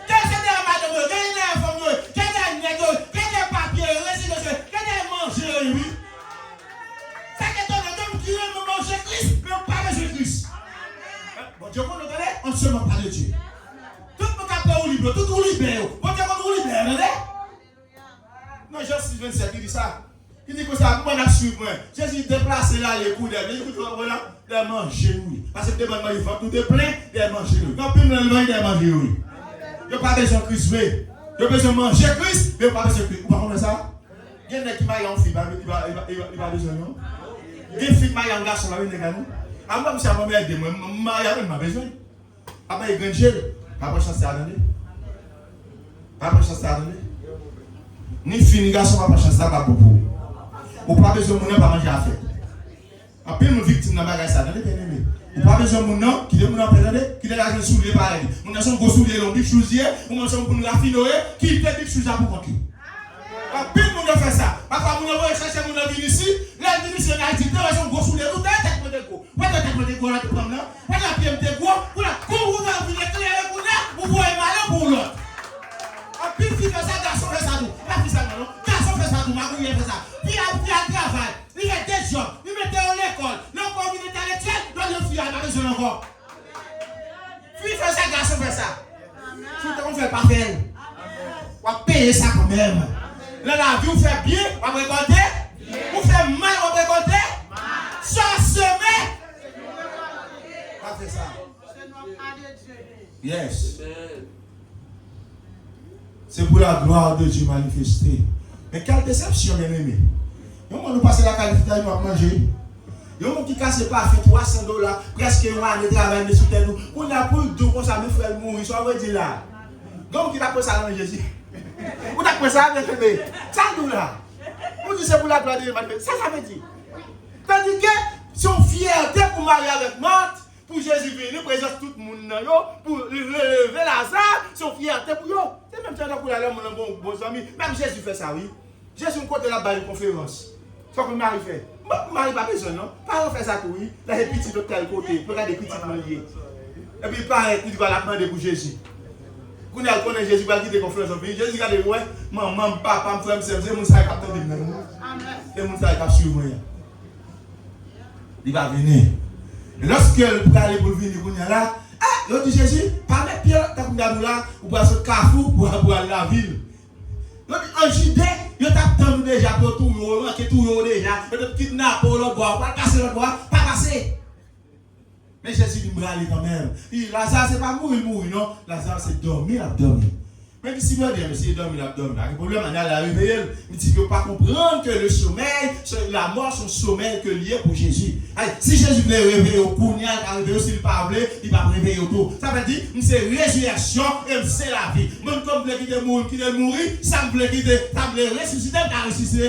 Quel est le madame, quel est le femme, quel est le nègre, quel est le papier, résidence, quel est le manger, lui? C'est que ton homme qui veut manger Christ, mais on parle de Christ. Bon Dieu, on ne se moque pas de Dieu. Tout le monde a peur au libre, tout le monde libère. Bon Dieu, on nous libère, non, Jean 6,27, il dit ça. Il dit que ça, moi, je suis moi. Jésus déplacé là, les coups d'elle. Il dit voilà, des manger, oui. Parce que demande-moi, il faut tout est plein, des manger, oui. Quand plus de manger, des manger, oui. Il n'y a pas besoin de Christ, oui. Il y a besoin de manger Christ, mais il n'y a pas besoin de Christ. Vous comprenez ça? Il y a des qui maillent en fille, il va besoin de nous. Il y a des filles maillent en garçon, là, il y a des ah, moi, je suis à aider, moi, je n'ai pas besoin. Après, il y a un gel. Pas de chance à donner. Pas de chance à donner. Ni fini, garçon, pas de chance à pas beaucoup. Ou pas besoin de mon pas manger à faire. Après, nous victimes dans la bagage, ça donne bien aimé. Ou pas besoin de mon nom, qui est mon nom, qui est la soulier pareil. Mon nom, son gros soulier, long, big chousier, ou mon son pour nous raffiner, qui est big chousier pour compter. Après, nous fait ça. Parfois, nous allons chercher mon nom ici, là, nous ici, on a dit, nous avons gros soulier, nous avons des gros. Vous avez des gros là, vous avez des gros, vous avez éclairer, vous voyez malin pour l'autre. Puis il fait ça, garçon fait ça, nous. Pas fait ça, non. Garçon fait ça, nous. Magouille fait ça. Puis il a travail. Il fait des jobs. Il mettait à l'école. L'encore, il était à l'étude. Donc, le fille a pas besoin encore. Puis il fait ça, garçon fait ça. Si on ne fait pas faire, on va payer ça quand même. Là, la vie, vous fait bien, on va récolter. Vous fait mal, on va récolter. Sans semer. On va faire ça. Yes. C'est pour la gloire de Dieu manifestée. Mais quelle déception, bien aimé. On nous passe la qualité de manger. Il y a un qui casse pas fait $300, presque un an de travail, mais sous nous. On a pour deux comme ça, mes frères mourir, soit on va dire là. Donc, qui a pris ça dans Jésus? On a pris ça avec le ça nous là. On dit c'est pour la gloire de Dieu manifestée. Ça veut dire. Tandis que, son fierté pour marier avec Marthe, pour Jésus venir, présente tout le monde, pour relever Lazare, son fierté pour eux. C'est même ça pour aller mon bon ami. Même Jésus fait ça, oui. Jésus me compte la balle conférence. C'est ce que Marie fait. Marie pas besoin, non? Pas faire ça pour lui. Là, il petit de tel côté. Pour regarder petit lié. Et puis, pareil, il va la demander pour Jésus. Quand on connaît Jésus, il va quitter conférence en pays. Jésus regarde, ouais, maman, papa, frère, c'est mon sac qui attend de nous. C'est mon sac qui a suivi moi. Il va venir. Et lorsque le va aller pour venir, il là, l'autre dit Jésus, pas mettre pied là, ou pas ce carrefour pour aller à la ville. En Judée, il t'a déjà pour tout, tout déjà, il kidnappe pour le bois, pas casser le bois, pas passer. Mais Jésus dit, aller quand même. Lazare, c'est pas mourir, non. Lazare, c'est dormir, abdomen. Même si vous dites, monsieur, dormir, abdomen. Le problème, on a la réveiller. Mais il ne faut pas comprendre que le sommeil, la mort, son sommeil que lié pour Jésus. Si Jésus voulait réveiller au cougnal, s'il ne pas voulu, il va réveiller autour. Ça veut dire, c'est résurrection et c'est la vie. Même comme vous voulez mourir, ça me voulait quitter, ça me voulait ressusciter, ça ressuscité.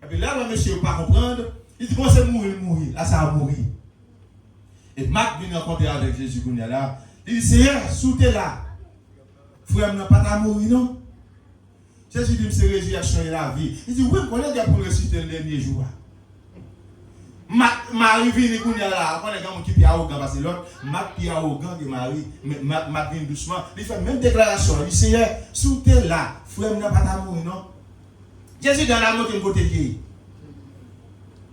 Et puis là, le monsieur ne peut pas comprendre. Il dit, bon, c'est mourir. Là, ça va mourir. Et Marc vient rencontrer avec Jésus qu'on est là. Il dit, Seigneur, sous t'es là. Frère, n'a pas à mourir, non? Jésus dit, c'est résurrection et la vie. Il dit, oui, on est pour ressusciter le dernier jour. Marie vient qu'on est là. On est quelqu'un qui est arrogant parce que l'autre, Marc est arrogant que Marie. Marc vient doucement. Il fait même déclaration. Il dit, Seigneur, sous t'es là. Frère, n'a pas à mourir, non? Jésus dans la moto, il côté vieille.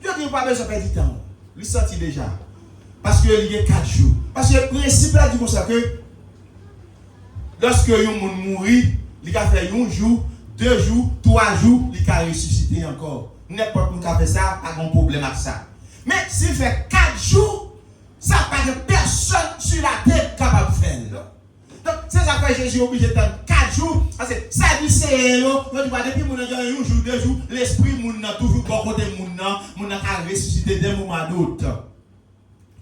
Je dis, pas besoin de perdre du temps. Il sortit déjà. Parce qu'il y a 4 jours. Parce que le principe là dit comme ça que lorsque un monde mourit, il a fait 1 jour, 2 jours, 3 jours, il a ressuscité encore. N'importe qui a fait ça, pas de problème avec ça. Mais s'il fait 4 jours, ça n'a pas de personne sur la terre capable de faire. Donc, c'est ça que Jésus est obligé de faire 4 jours. Parce que ça dit c'est depuis mon 1 jour, 2 jours, l'esprit moun toujours bon côté moun a ressuscité d'un moment à l'autre.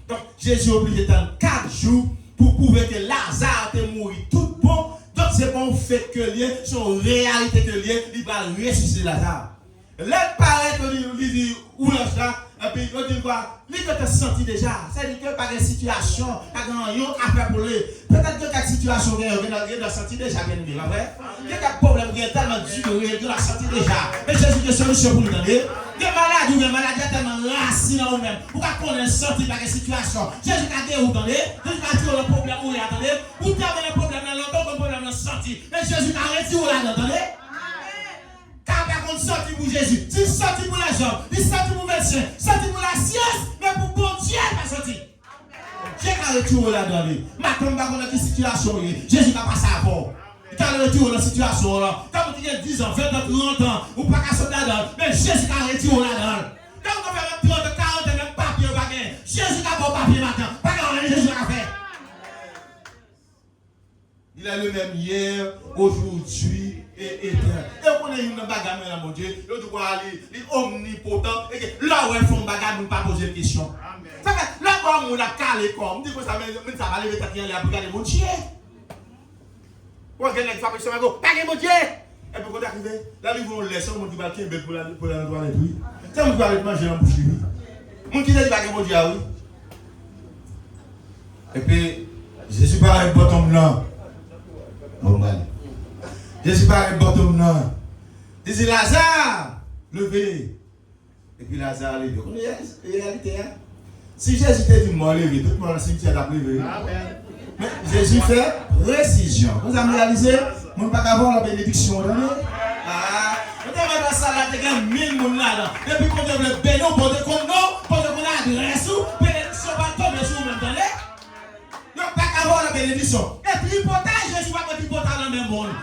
Donc, Jésus est obligé d'attendre 4 jours pour prouver que Lazare est mort tout bon. Donc, c'est pas un fait que lié, c'est une réalité que lié, il va ressusciter Lazare. Là, paraît que il dit, où là, et puis il dit quoi? Il te senti déjà. C'est-à-dire que par une situation, par un affaire pour lui. Peut-être que cette situation, il a senti déjà, bien sûr, vrai? Il y a des problèmes qui sont tellement durs, il a senti déjà. Mais Jésus a une solution pour nous donner. Des maladies ou des maladies tellement racines en nous-mêmes. Pourquoi qu'on est sorti par une situation? Jésus a dit, vous entendez? Jésus a dit, le problème, où il attendez? Vous avez le problème, longtemps que le problème est sorti. Mais Jésus a arrêté, vous l'entendez? Car par contre, sorti pour Jésus, il sorti pour les gens, il sorti pour les médecins, sorti pour la science, mais pour bon Dieu, il pas sorti. J'ai qu'à retourner là-dedans. Maintenant, on va dans quelle situation, Jésus n'a pas ça avant. Quand on retourne dans la situation, quand on a 10 ans, 20 ans, 30 ans, ou pas qu'à sauter là-dedans, mais Jésus n'a retourné là-dedans. Quand on fait 30 ans, 40 ans, même papier, on va gagner. Jésus n'a pas papier maintenant. Pas qu'on a Jésus n'a fait. Il est le même hier, aujourd'hui et éternel. Et on est une bagarre, mon Dieu. L'autre fois, il est omnipotent. Et là où ils font bagarre, nous ne pas poser de questions. Ça fait, là où on a calé comme, on dit que ça va lever ta tête et regarder mon Dieu. On a gagné une fabrication, on va dire, pas mon Dieu. Et puis quand on arrive, là, ils vont laisser, on dit, qui est pour l'endroit de lui. C'est on va aller manger en bouche de lui. Mon Dieu dit, pas mon Dieu, oui. Et puis, Jésus parle avec bâton blanc. Jésus parle avec bâton blanc. Il dit, Lazare, levez. Et puis Lazare levé. Vous connaissez la réalité, hein? Si Jésus t'a dit, moi, levé, tout le monde dans le cimetière l'a levé. Mais Jésus fait précision. Vous avez réalisé? Vous ne pouvez pas avoir la bénédiction. Vous avez dans la salle, il y a 1000 personnes là-dedans. Depuis qu'on a le bénédiction, pour qu'on a adresse, bénédiction va tomber sur vous-même. Vous ne pouvez pas avoir la bénédiction. Et puis, l'hypothèse, Jésus va mettre l'hypothèse dans le même monde.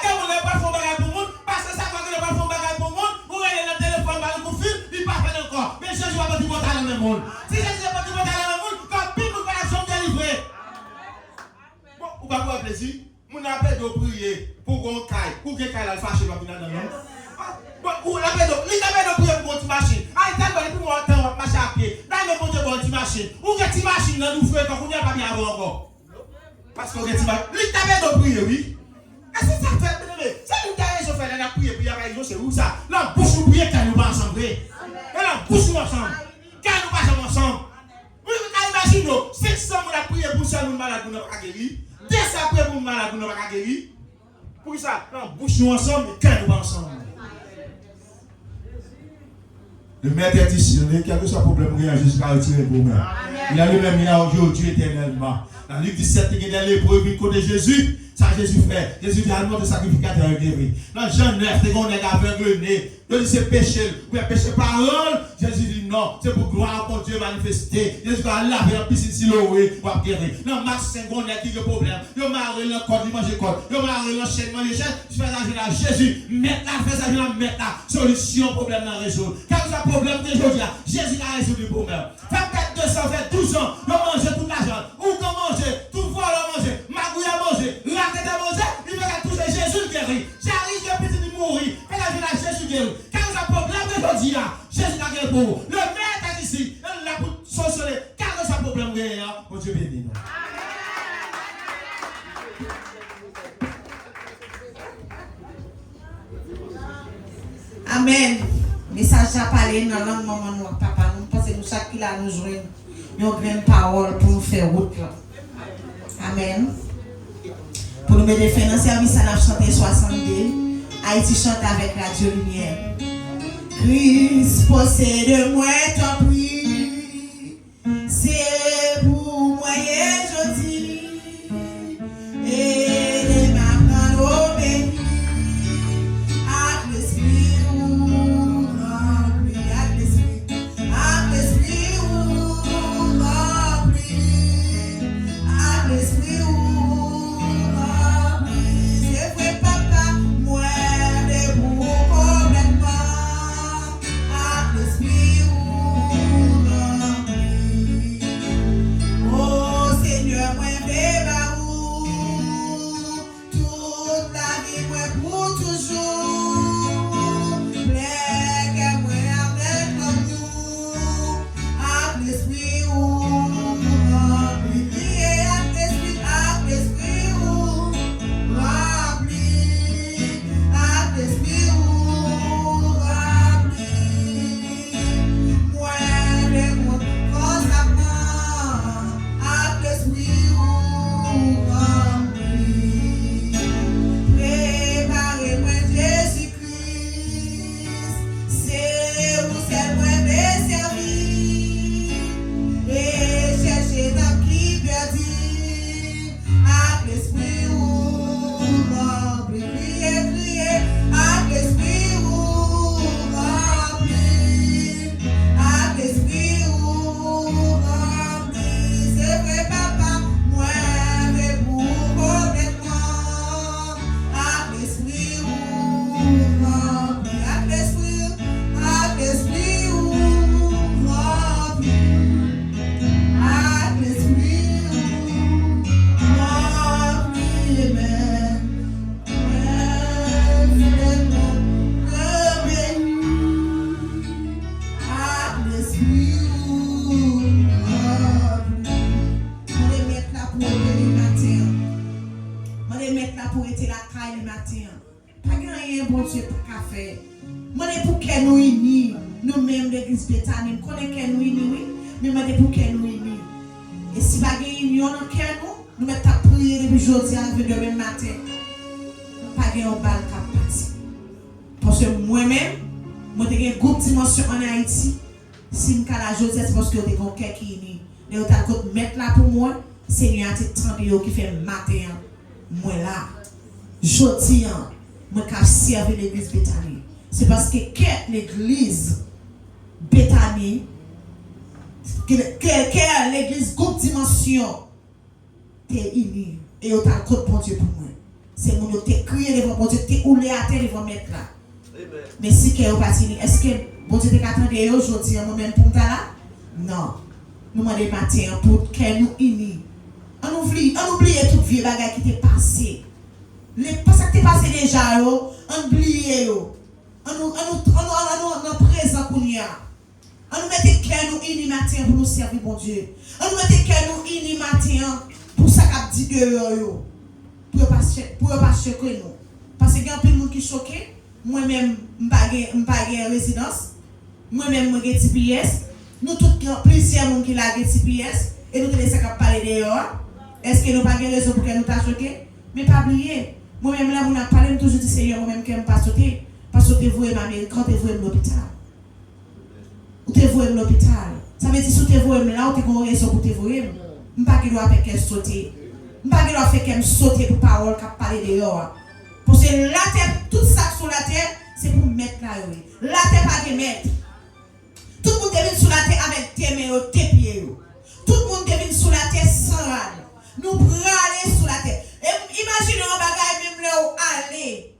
Quand vous n'avez pas fait bagage pour le monde, parce que ça va que vous n'avez pas fait bagage pour le monde, vous voyez le téléphone, vous fil, il ne va pas faire encore. Mais Jésus va mettre l'hypothèse dans le même monde. Si Jésus va mettre l'hypothèse dans le même monde, quand pile, vous allez être délivré. Bon, vous va avoir plaisir. Mon appel de prier pour qu'on caille, pour que caille la fâche dans le monde. Ou l'appel de prier pour une machine. Ah, il t'a donné pour moi temps marcher à pied. Là, il me montre pour une machine. Ou que une machine dans nous fait quand on n'y a pas bien avant encore. Parce qu'on est une machine. Lui, t'avais de prier, oui. Est-ce que ça fait bébé? C'est une carrière je fais la prière, puis après c'est où ça? La bouche ou prier quand nous pas ensemble. Et la bouche ensemble. Quand nous pas ensemble. Vous imaginez, 600 la prière pour ça nous malades nous pas guérir. 200 prières pour malades nous pas guérir. Pour ça, la bouche nous ensemble, quand nous pas ensemble. Le maître est ici. Quel que soit le problème, il y a Jésus qui a retiré pour moi. Il a lui-même, il a aujourd'hui éternellement. Dans Luc 17, il y a des lépreux qui côté Jésus. Ça Jésus fait. Jésus dit à nous de sacrificateur guéri. Dans Jean 9, c'est qu'on est aveuglé. Il dit c'est péché. Oui, péché parole. Jésus dit non. C'est pour gloire pour Dieu manifester. Jésus va laver un piscine Siloé pour guérir. Dans Marc 5, on a qui le problème. Il m'a arrêté le corps, il mange le corps. Il m'a arrêté l'enchaînement, mange chaîne. Je fais la à Jésus. Maintenant, fais ça, je vais mettre la solution, problème dans résoudre. Quand vous avez problème de aujourd'hui, Jésus a résolu le problème. Fait peut-être 200, fait 12 ans. Il mange toute l'argent. Ou qu'on mange, tout voile à manger. Magouille à manger. La tête à manger. Il va toucher Jésus guéri. J'arrive, je petit de mourir. Mais là, je vais Jésus guéri. Quand vous avez problème de aujourd'hui, Jésus a guéri pour vous. Le maître est ici. Il est là pour solutionner. Quand vous avez problème, mon Dieu béni. Amen. Message à parler dans la langue maman nous papa nous pensons nous chaque qui là nous joindre une grande parole pour nous faire route là. Amen. Pour nous mettre fin dans le service à la chanter 62 Haïti chante avec Radio Lumière. Christ possède-moi ton prix. C'est pour moi et je dis et ma main bénie. Seigneur, tu es qui fait matin, moi là, je moi qui servi l'église Bethany. C'est parce que l'église Bethany, que l'église groupe dimension, t'es unie. Et tu as le code pour Dieu pour moi. C'est mon Dieu, tu crié devant mon Dieu, tu es oulé à terre devant mettre là. Mais si tu es parti, est-ce que mon Dieu t'attendait aujourd'hui, moi-même pour ta là? Non. Nous demandons matin pour que nous unis. On oublie tout vieux bagage qui t'est passé. Les passages qui t'est passé déjà, on oublie. On présent pour nous. On nous mette que nous unis matin pour nous servir bon Dieu. On nous mette que nous unis matin pour ça qu'a dit dehors. Pour pas choquer nous. Parce qu'il y a un peu de monde qui choqué. Moi-même, je n'ai pas de résidence. Moi-même, je n'ai pas de TPS. Nous tous, plusieurs gens qui ont des TPS. Et nous devons laisser parler dehors. Est-ce que nous n'avons pas de raison pour que nous soyons choqués? Mais pas oublier. Moi-même, là, je parle, je toujours dit Seigneur, moi-même, que je ne pas sauter. Pas sauter, vous et ma mère, quand vous et l'hôpital. voyez l'hôpital. Ça veut dire si tu voyez là, tu as une raison pour te voir. Je ne pas qu'il doit faire qu'elle sauter. Je ne pas qu'il doit faire qu'elle sauter pour parole qui parler dehors. Parce que la terre, tout ça sur la terre, c'est pour mettre là. La terre pas de mettre. Tout le monde devine sur la terre avec tes mains, tes pieds. Tout le monde devine sur la terre sans râle. Nous aller sur la terre. Imaginez un bagage même là où aller.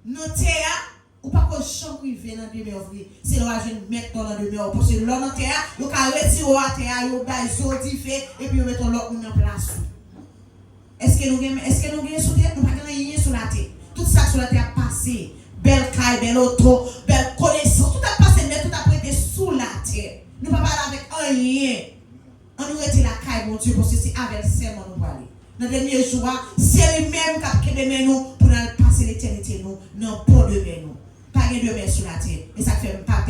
Nos terres, ou pas que chambre privé dans demeure vrai. C'est là je vais mettre dans la demeure parce que là dans terre, vous can retirer à terre, vous bail sotifé et puis vous mettez l'autre en place. Est-ce que nous gagnons sur terre, nous pas gagner sur la terre. Tout ça sur la terre a passé. Belle caille, belle auto, belle connaissance, tout a passé, mais tout a prêté sous la terre. Nous ne pouvons pas parler avec rien. On nous retire la caille, mon Dieu, parce que c'est avec le serment nous parler. Dans le dernier jour, c'est lui-même qui a créé nous pour nous passer l'éternité, nous, non pas de nous. Pas de main sur la terre. Et ça fait pas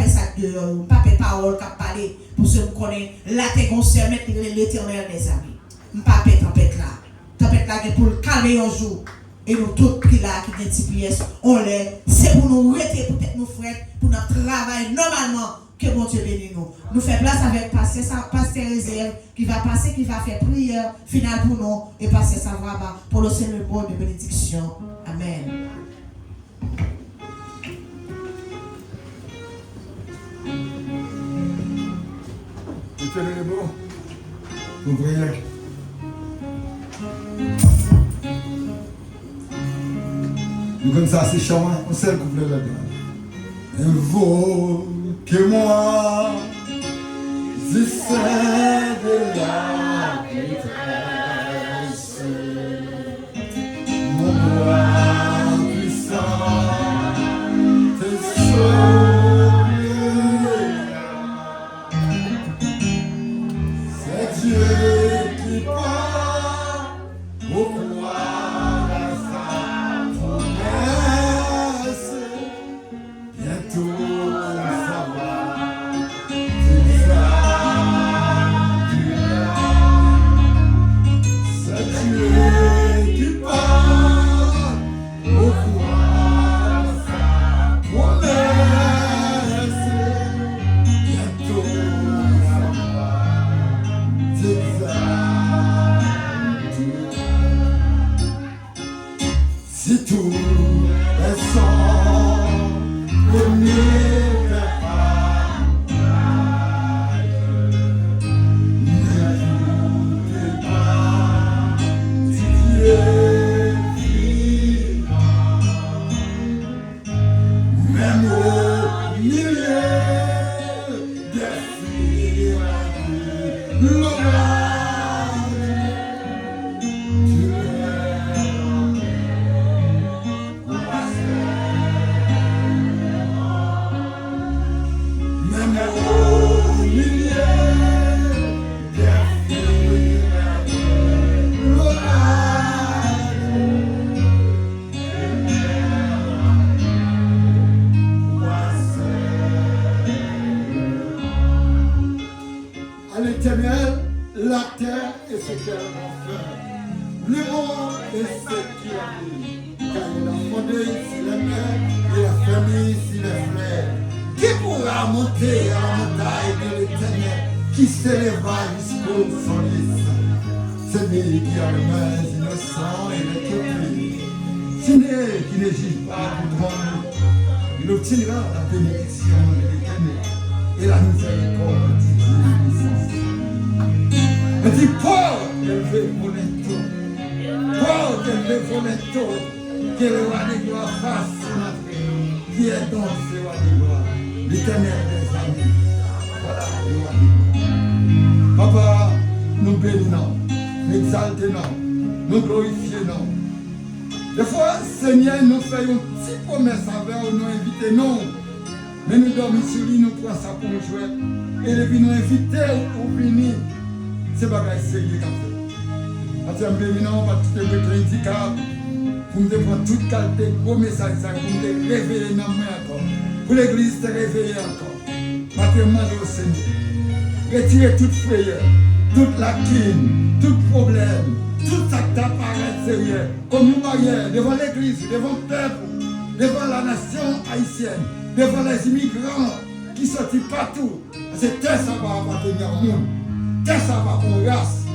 ça dehors, pas de parole qui a parlé pour ceux qui connaissent la terre concerne l'éternel des amis. Pas de tempête là. Tempête là pour le calmer un jour. Et nous tous qui là, qui ont des pièces, on les. C'est pour nous rester, peut-être nous frères, pour notre travail normalement. Que mon Dieu bénisse nous. Nous faisons place avec Pasteur Réserve qui va passer, qui va faire prière finale pour nous. Et Pasteur Savraba pour le Seigneur mot de bénédiction. Amen. Tu es beau. Vous priez. Nous comme ça, c'est chant, on sait le couplet là-dedans. Invoque-moi, si c'est de la détresse, mon bras puissant te sauvera. C'est Dieu qui parle au roi à sa promesse. Bientôt ça va, tout ça durera. C'est Dieu qui parle au roi à sa promesse. Bientôt ça va, tout ça durera. Si tout est sans le n'est pas pareil, n'écoutez pas si Dieu vivant, même au milieu des filles de l'orage, Dieu même au milieu des filles de l'orage, à l'Éternel, la terre et ce qu'elle en fait, le monde et ce qui en est, car il a fondé ici les mers, il a fermé ici les fleuves. Qui pourra monter à la montagne de l'Éternel, qui s'élèvera jusqu'au sommet? C'est lui qui a les mains innocents et les cœurs. C'est lui qui ne juge pas pour moi. Il obtiendra la bénédiction de l'Éternel et la miséricorde du Dieu puissant. Il dit, Paul, élevé mon étoile. Paul, élevé mon étoile. Que le roi de gloire fasse son entrée. Qui est donc ce roi de gloire? L'Éternel des amis. Voilà le roi de gloire. Papa, nous bénissons, nous exaltons, nous glorifions. Des fois, Seigneur, nous faisons une petite promesse avec nous inviter non. Mais nous dormons sur lui, nous prenons ça pour jouer. Et depuis nous inviter pour venir, c'est pas grave, c'est lui qui a fait. Parce que nous bénissons par toutes les handicaps, pour nous prendre toute qualité, gros message, pour nous réveiller dans le encore. Pour l'église te réveiller encore. Maintenant, au Seigneur. Retirez toute frayeur, toute lacune, tout problème, tout ça qui t'apparaît sérieux, comme une barrière devant l'église, devant le peuple, devant la nation haïtienne, devant les immigrants qui sortent partout. Parce que terre ça va appartenir au monde. Terre ça va pour une race.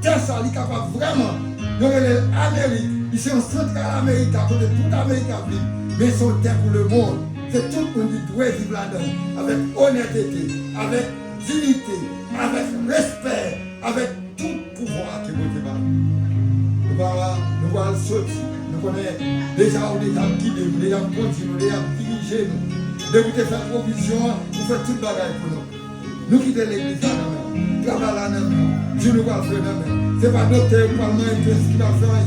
Terre ça est capable vraiment. Donc l'Amérique, ici en Central Amérique, à côté de toute l'Amérique, mais son terre pour le monde. C'est tout le monde qui doit vivre là-dedans, avec honnêteté, avec dignité, avec respect, avec tout pouvoir qui vous débat. Nous allons sortir, nous connaissons déjà, on déjà guidé, nous déjà continué, nous déjà dirigé. Dès que vous faites provision, vous faites tout le bagage pour nous. Nous quittons l'église là, nous travaillons là, nous Dieu nous va faire là. Ce n'est pas notre parlement qui va faire,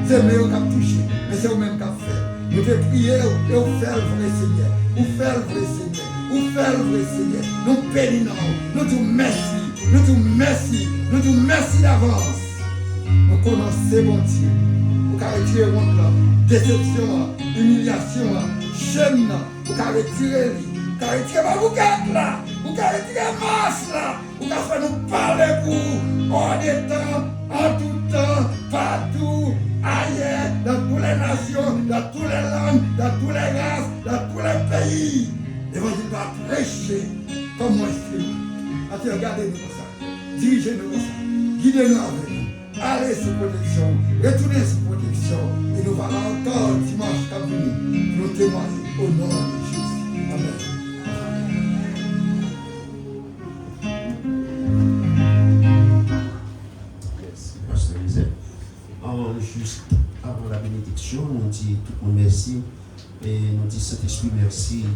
c'est nous qui avons touché, mais c'est nous-mêmes qui avons fait. Nous devons prier et nous faire le vrai Seigneur. Nous faire le vrai Seigneur. Nous faire le vrai Seigneur. Nous bénissons. Nous disons merci. Nous disons merci. Nous disons merci d'avance. Nous connaissons bon Dieu. Nous pouvons retirer honte, déception, humiliation, chaîne. Nous pouvons retirer lui. Nous pouvons retirer ma bouquette là. Nous pouvons retirer masse là. Nous pouvons faire nous parler pour hors des temps, en tout temps, partout. Ailleurs, dans toutes les nations, dans toutes les langues, dans toutes les races, dans tous les pays. L'évangile va prêcher comme moi je fais. Regardez-nous comme ça, dirigez-nous comme ça, guidez-nous avec nous. Allez sous protection, retournez sous protection. Et nous allons encore dimanche à venir pour nous témoigner au nom de Jésus. Amen. Juste avant la bénédiction, nous disons tout le monde merci et nous disons Saint-Esprit merci pour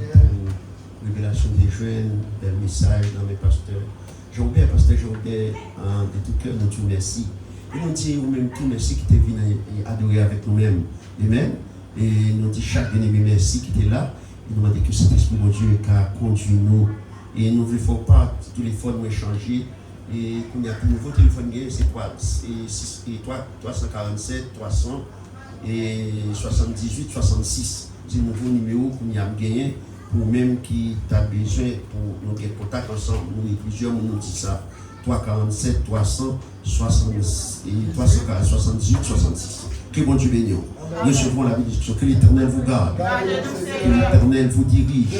la révélation des jeunes, des messages dans mes pasteurs. Jean-Pierre, pasteur Jean-Pierre, de tout cœur, nous disons merci. Et nous disons nous-mêmes tout merci qui t'est venu adorer avec nous-mêmes. Amen. Et nous disons chaque bien-aimé merci qui était là. Et nous demandons que Saint-Esprit de Dieu qui conduit nous. Et nous ne voulons pas tous les fois nous échanger. Et qu'on y a un nouveau téléphone, c'est quoi? 347, 300 et 78, 66. C'est un nouveau numéro qu'on y a gagné pour même qui t'a besoin pour nous avoir contact ensemble. Nous, plusieurs, nous disent ça. 347, 300, 78, 66. Que bon Dieu bénisse. Recevons la bénédiction. Que l'Éternel vous garde. Que l'Éternel vous dirige.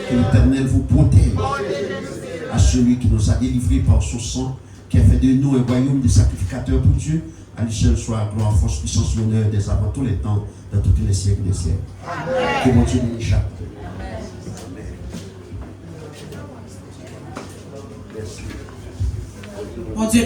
Que l'Éternel vous protège. À celui qui nous a délivrés par son sang, qui a fait de nous un royaume de sacrificateurs pour Dieu, à lui seul soit gloire, force, puissance, l'honneur, dès avant tous les temps, dans tous les siècles des siècles. Que mon Dieu bénisse chaque. Mon Dieu.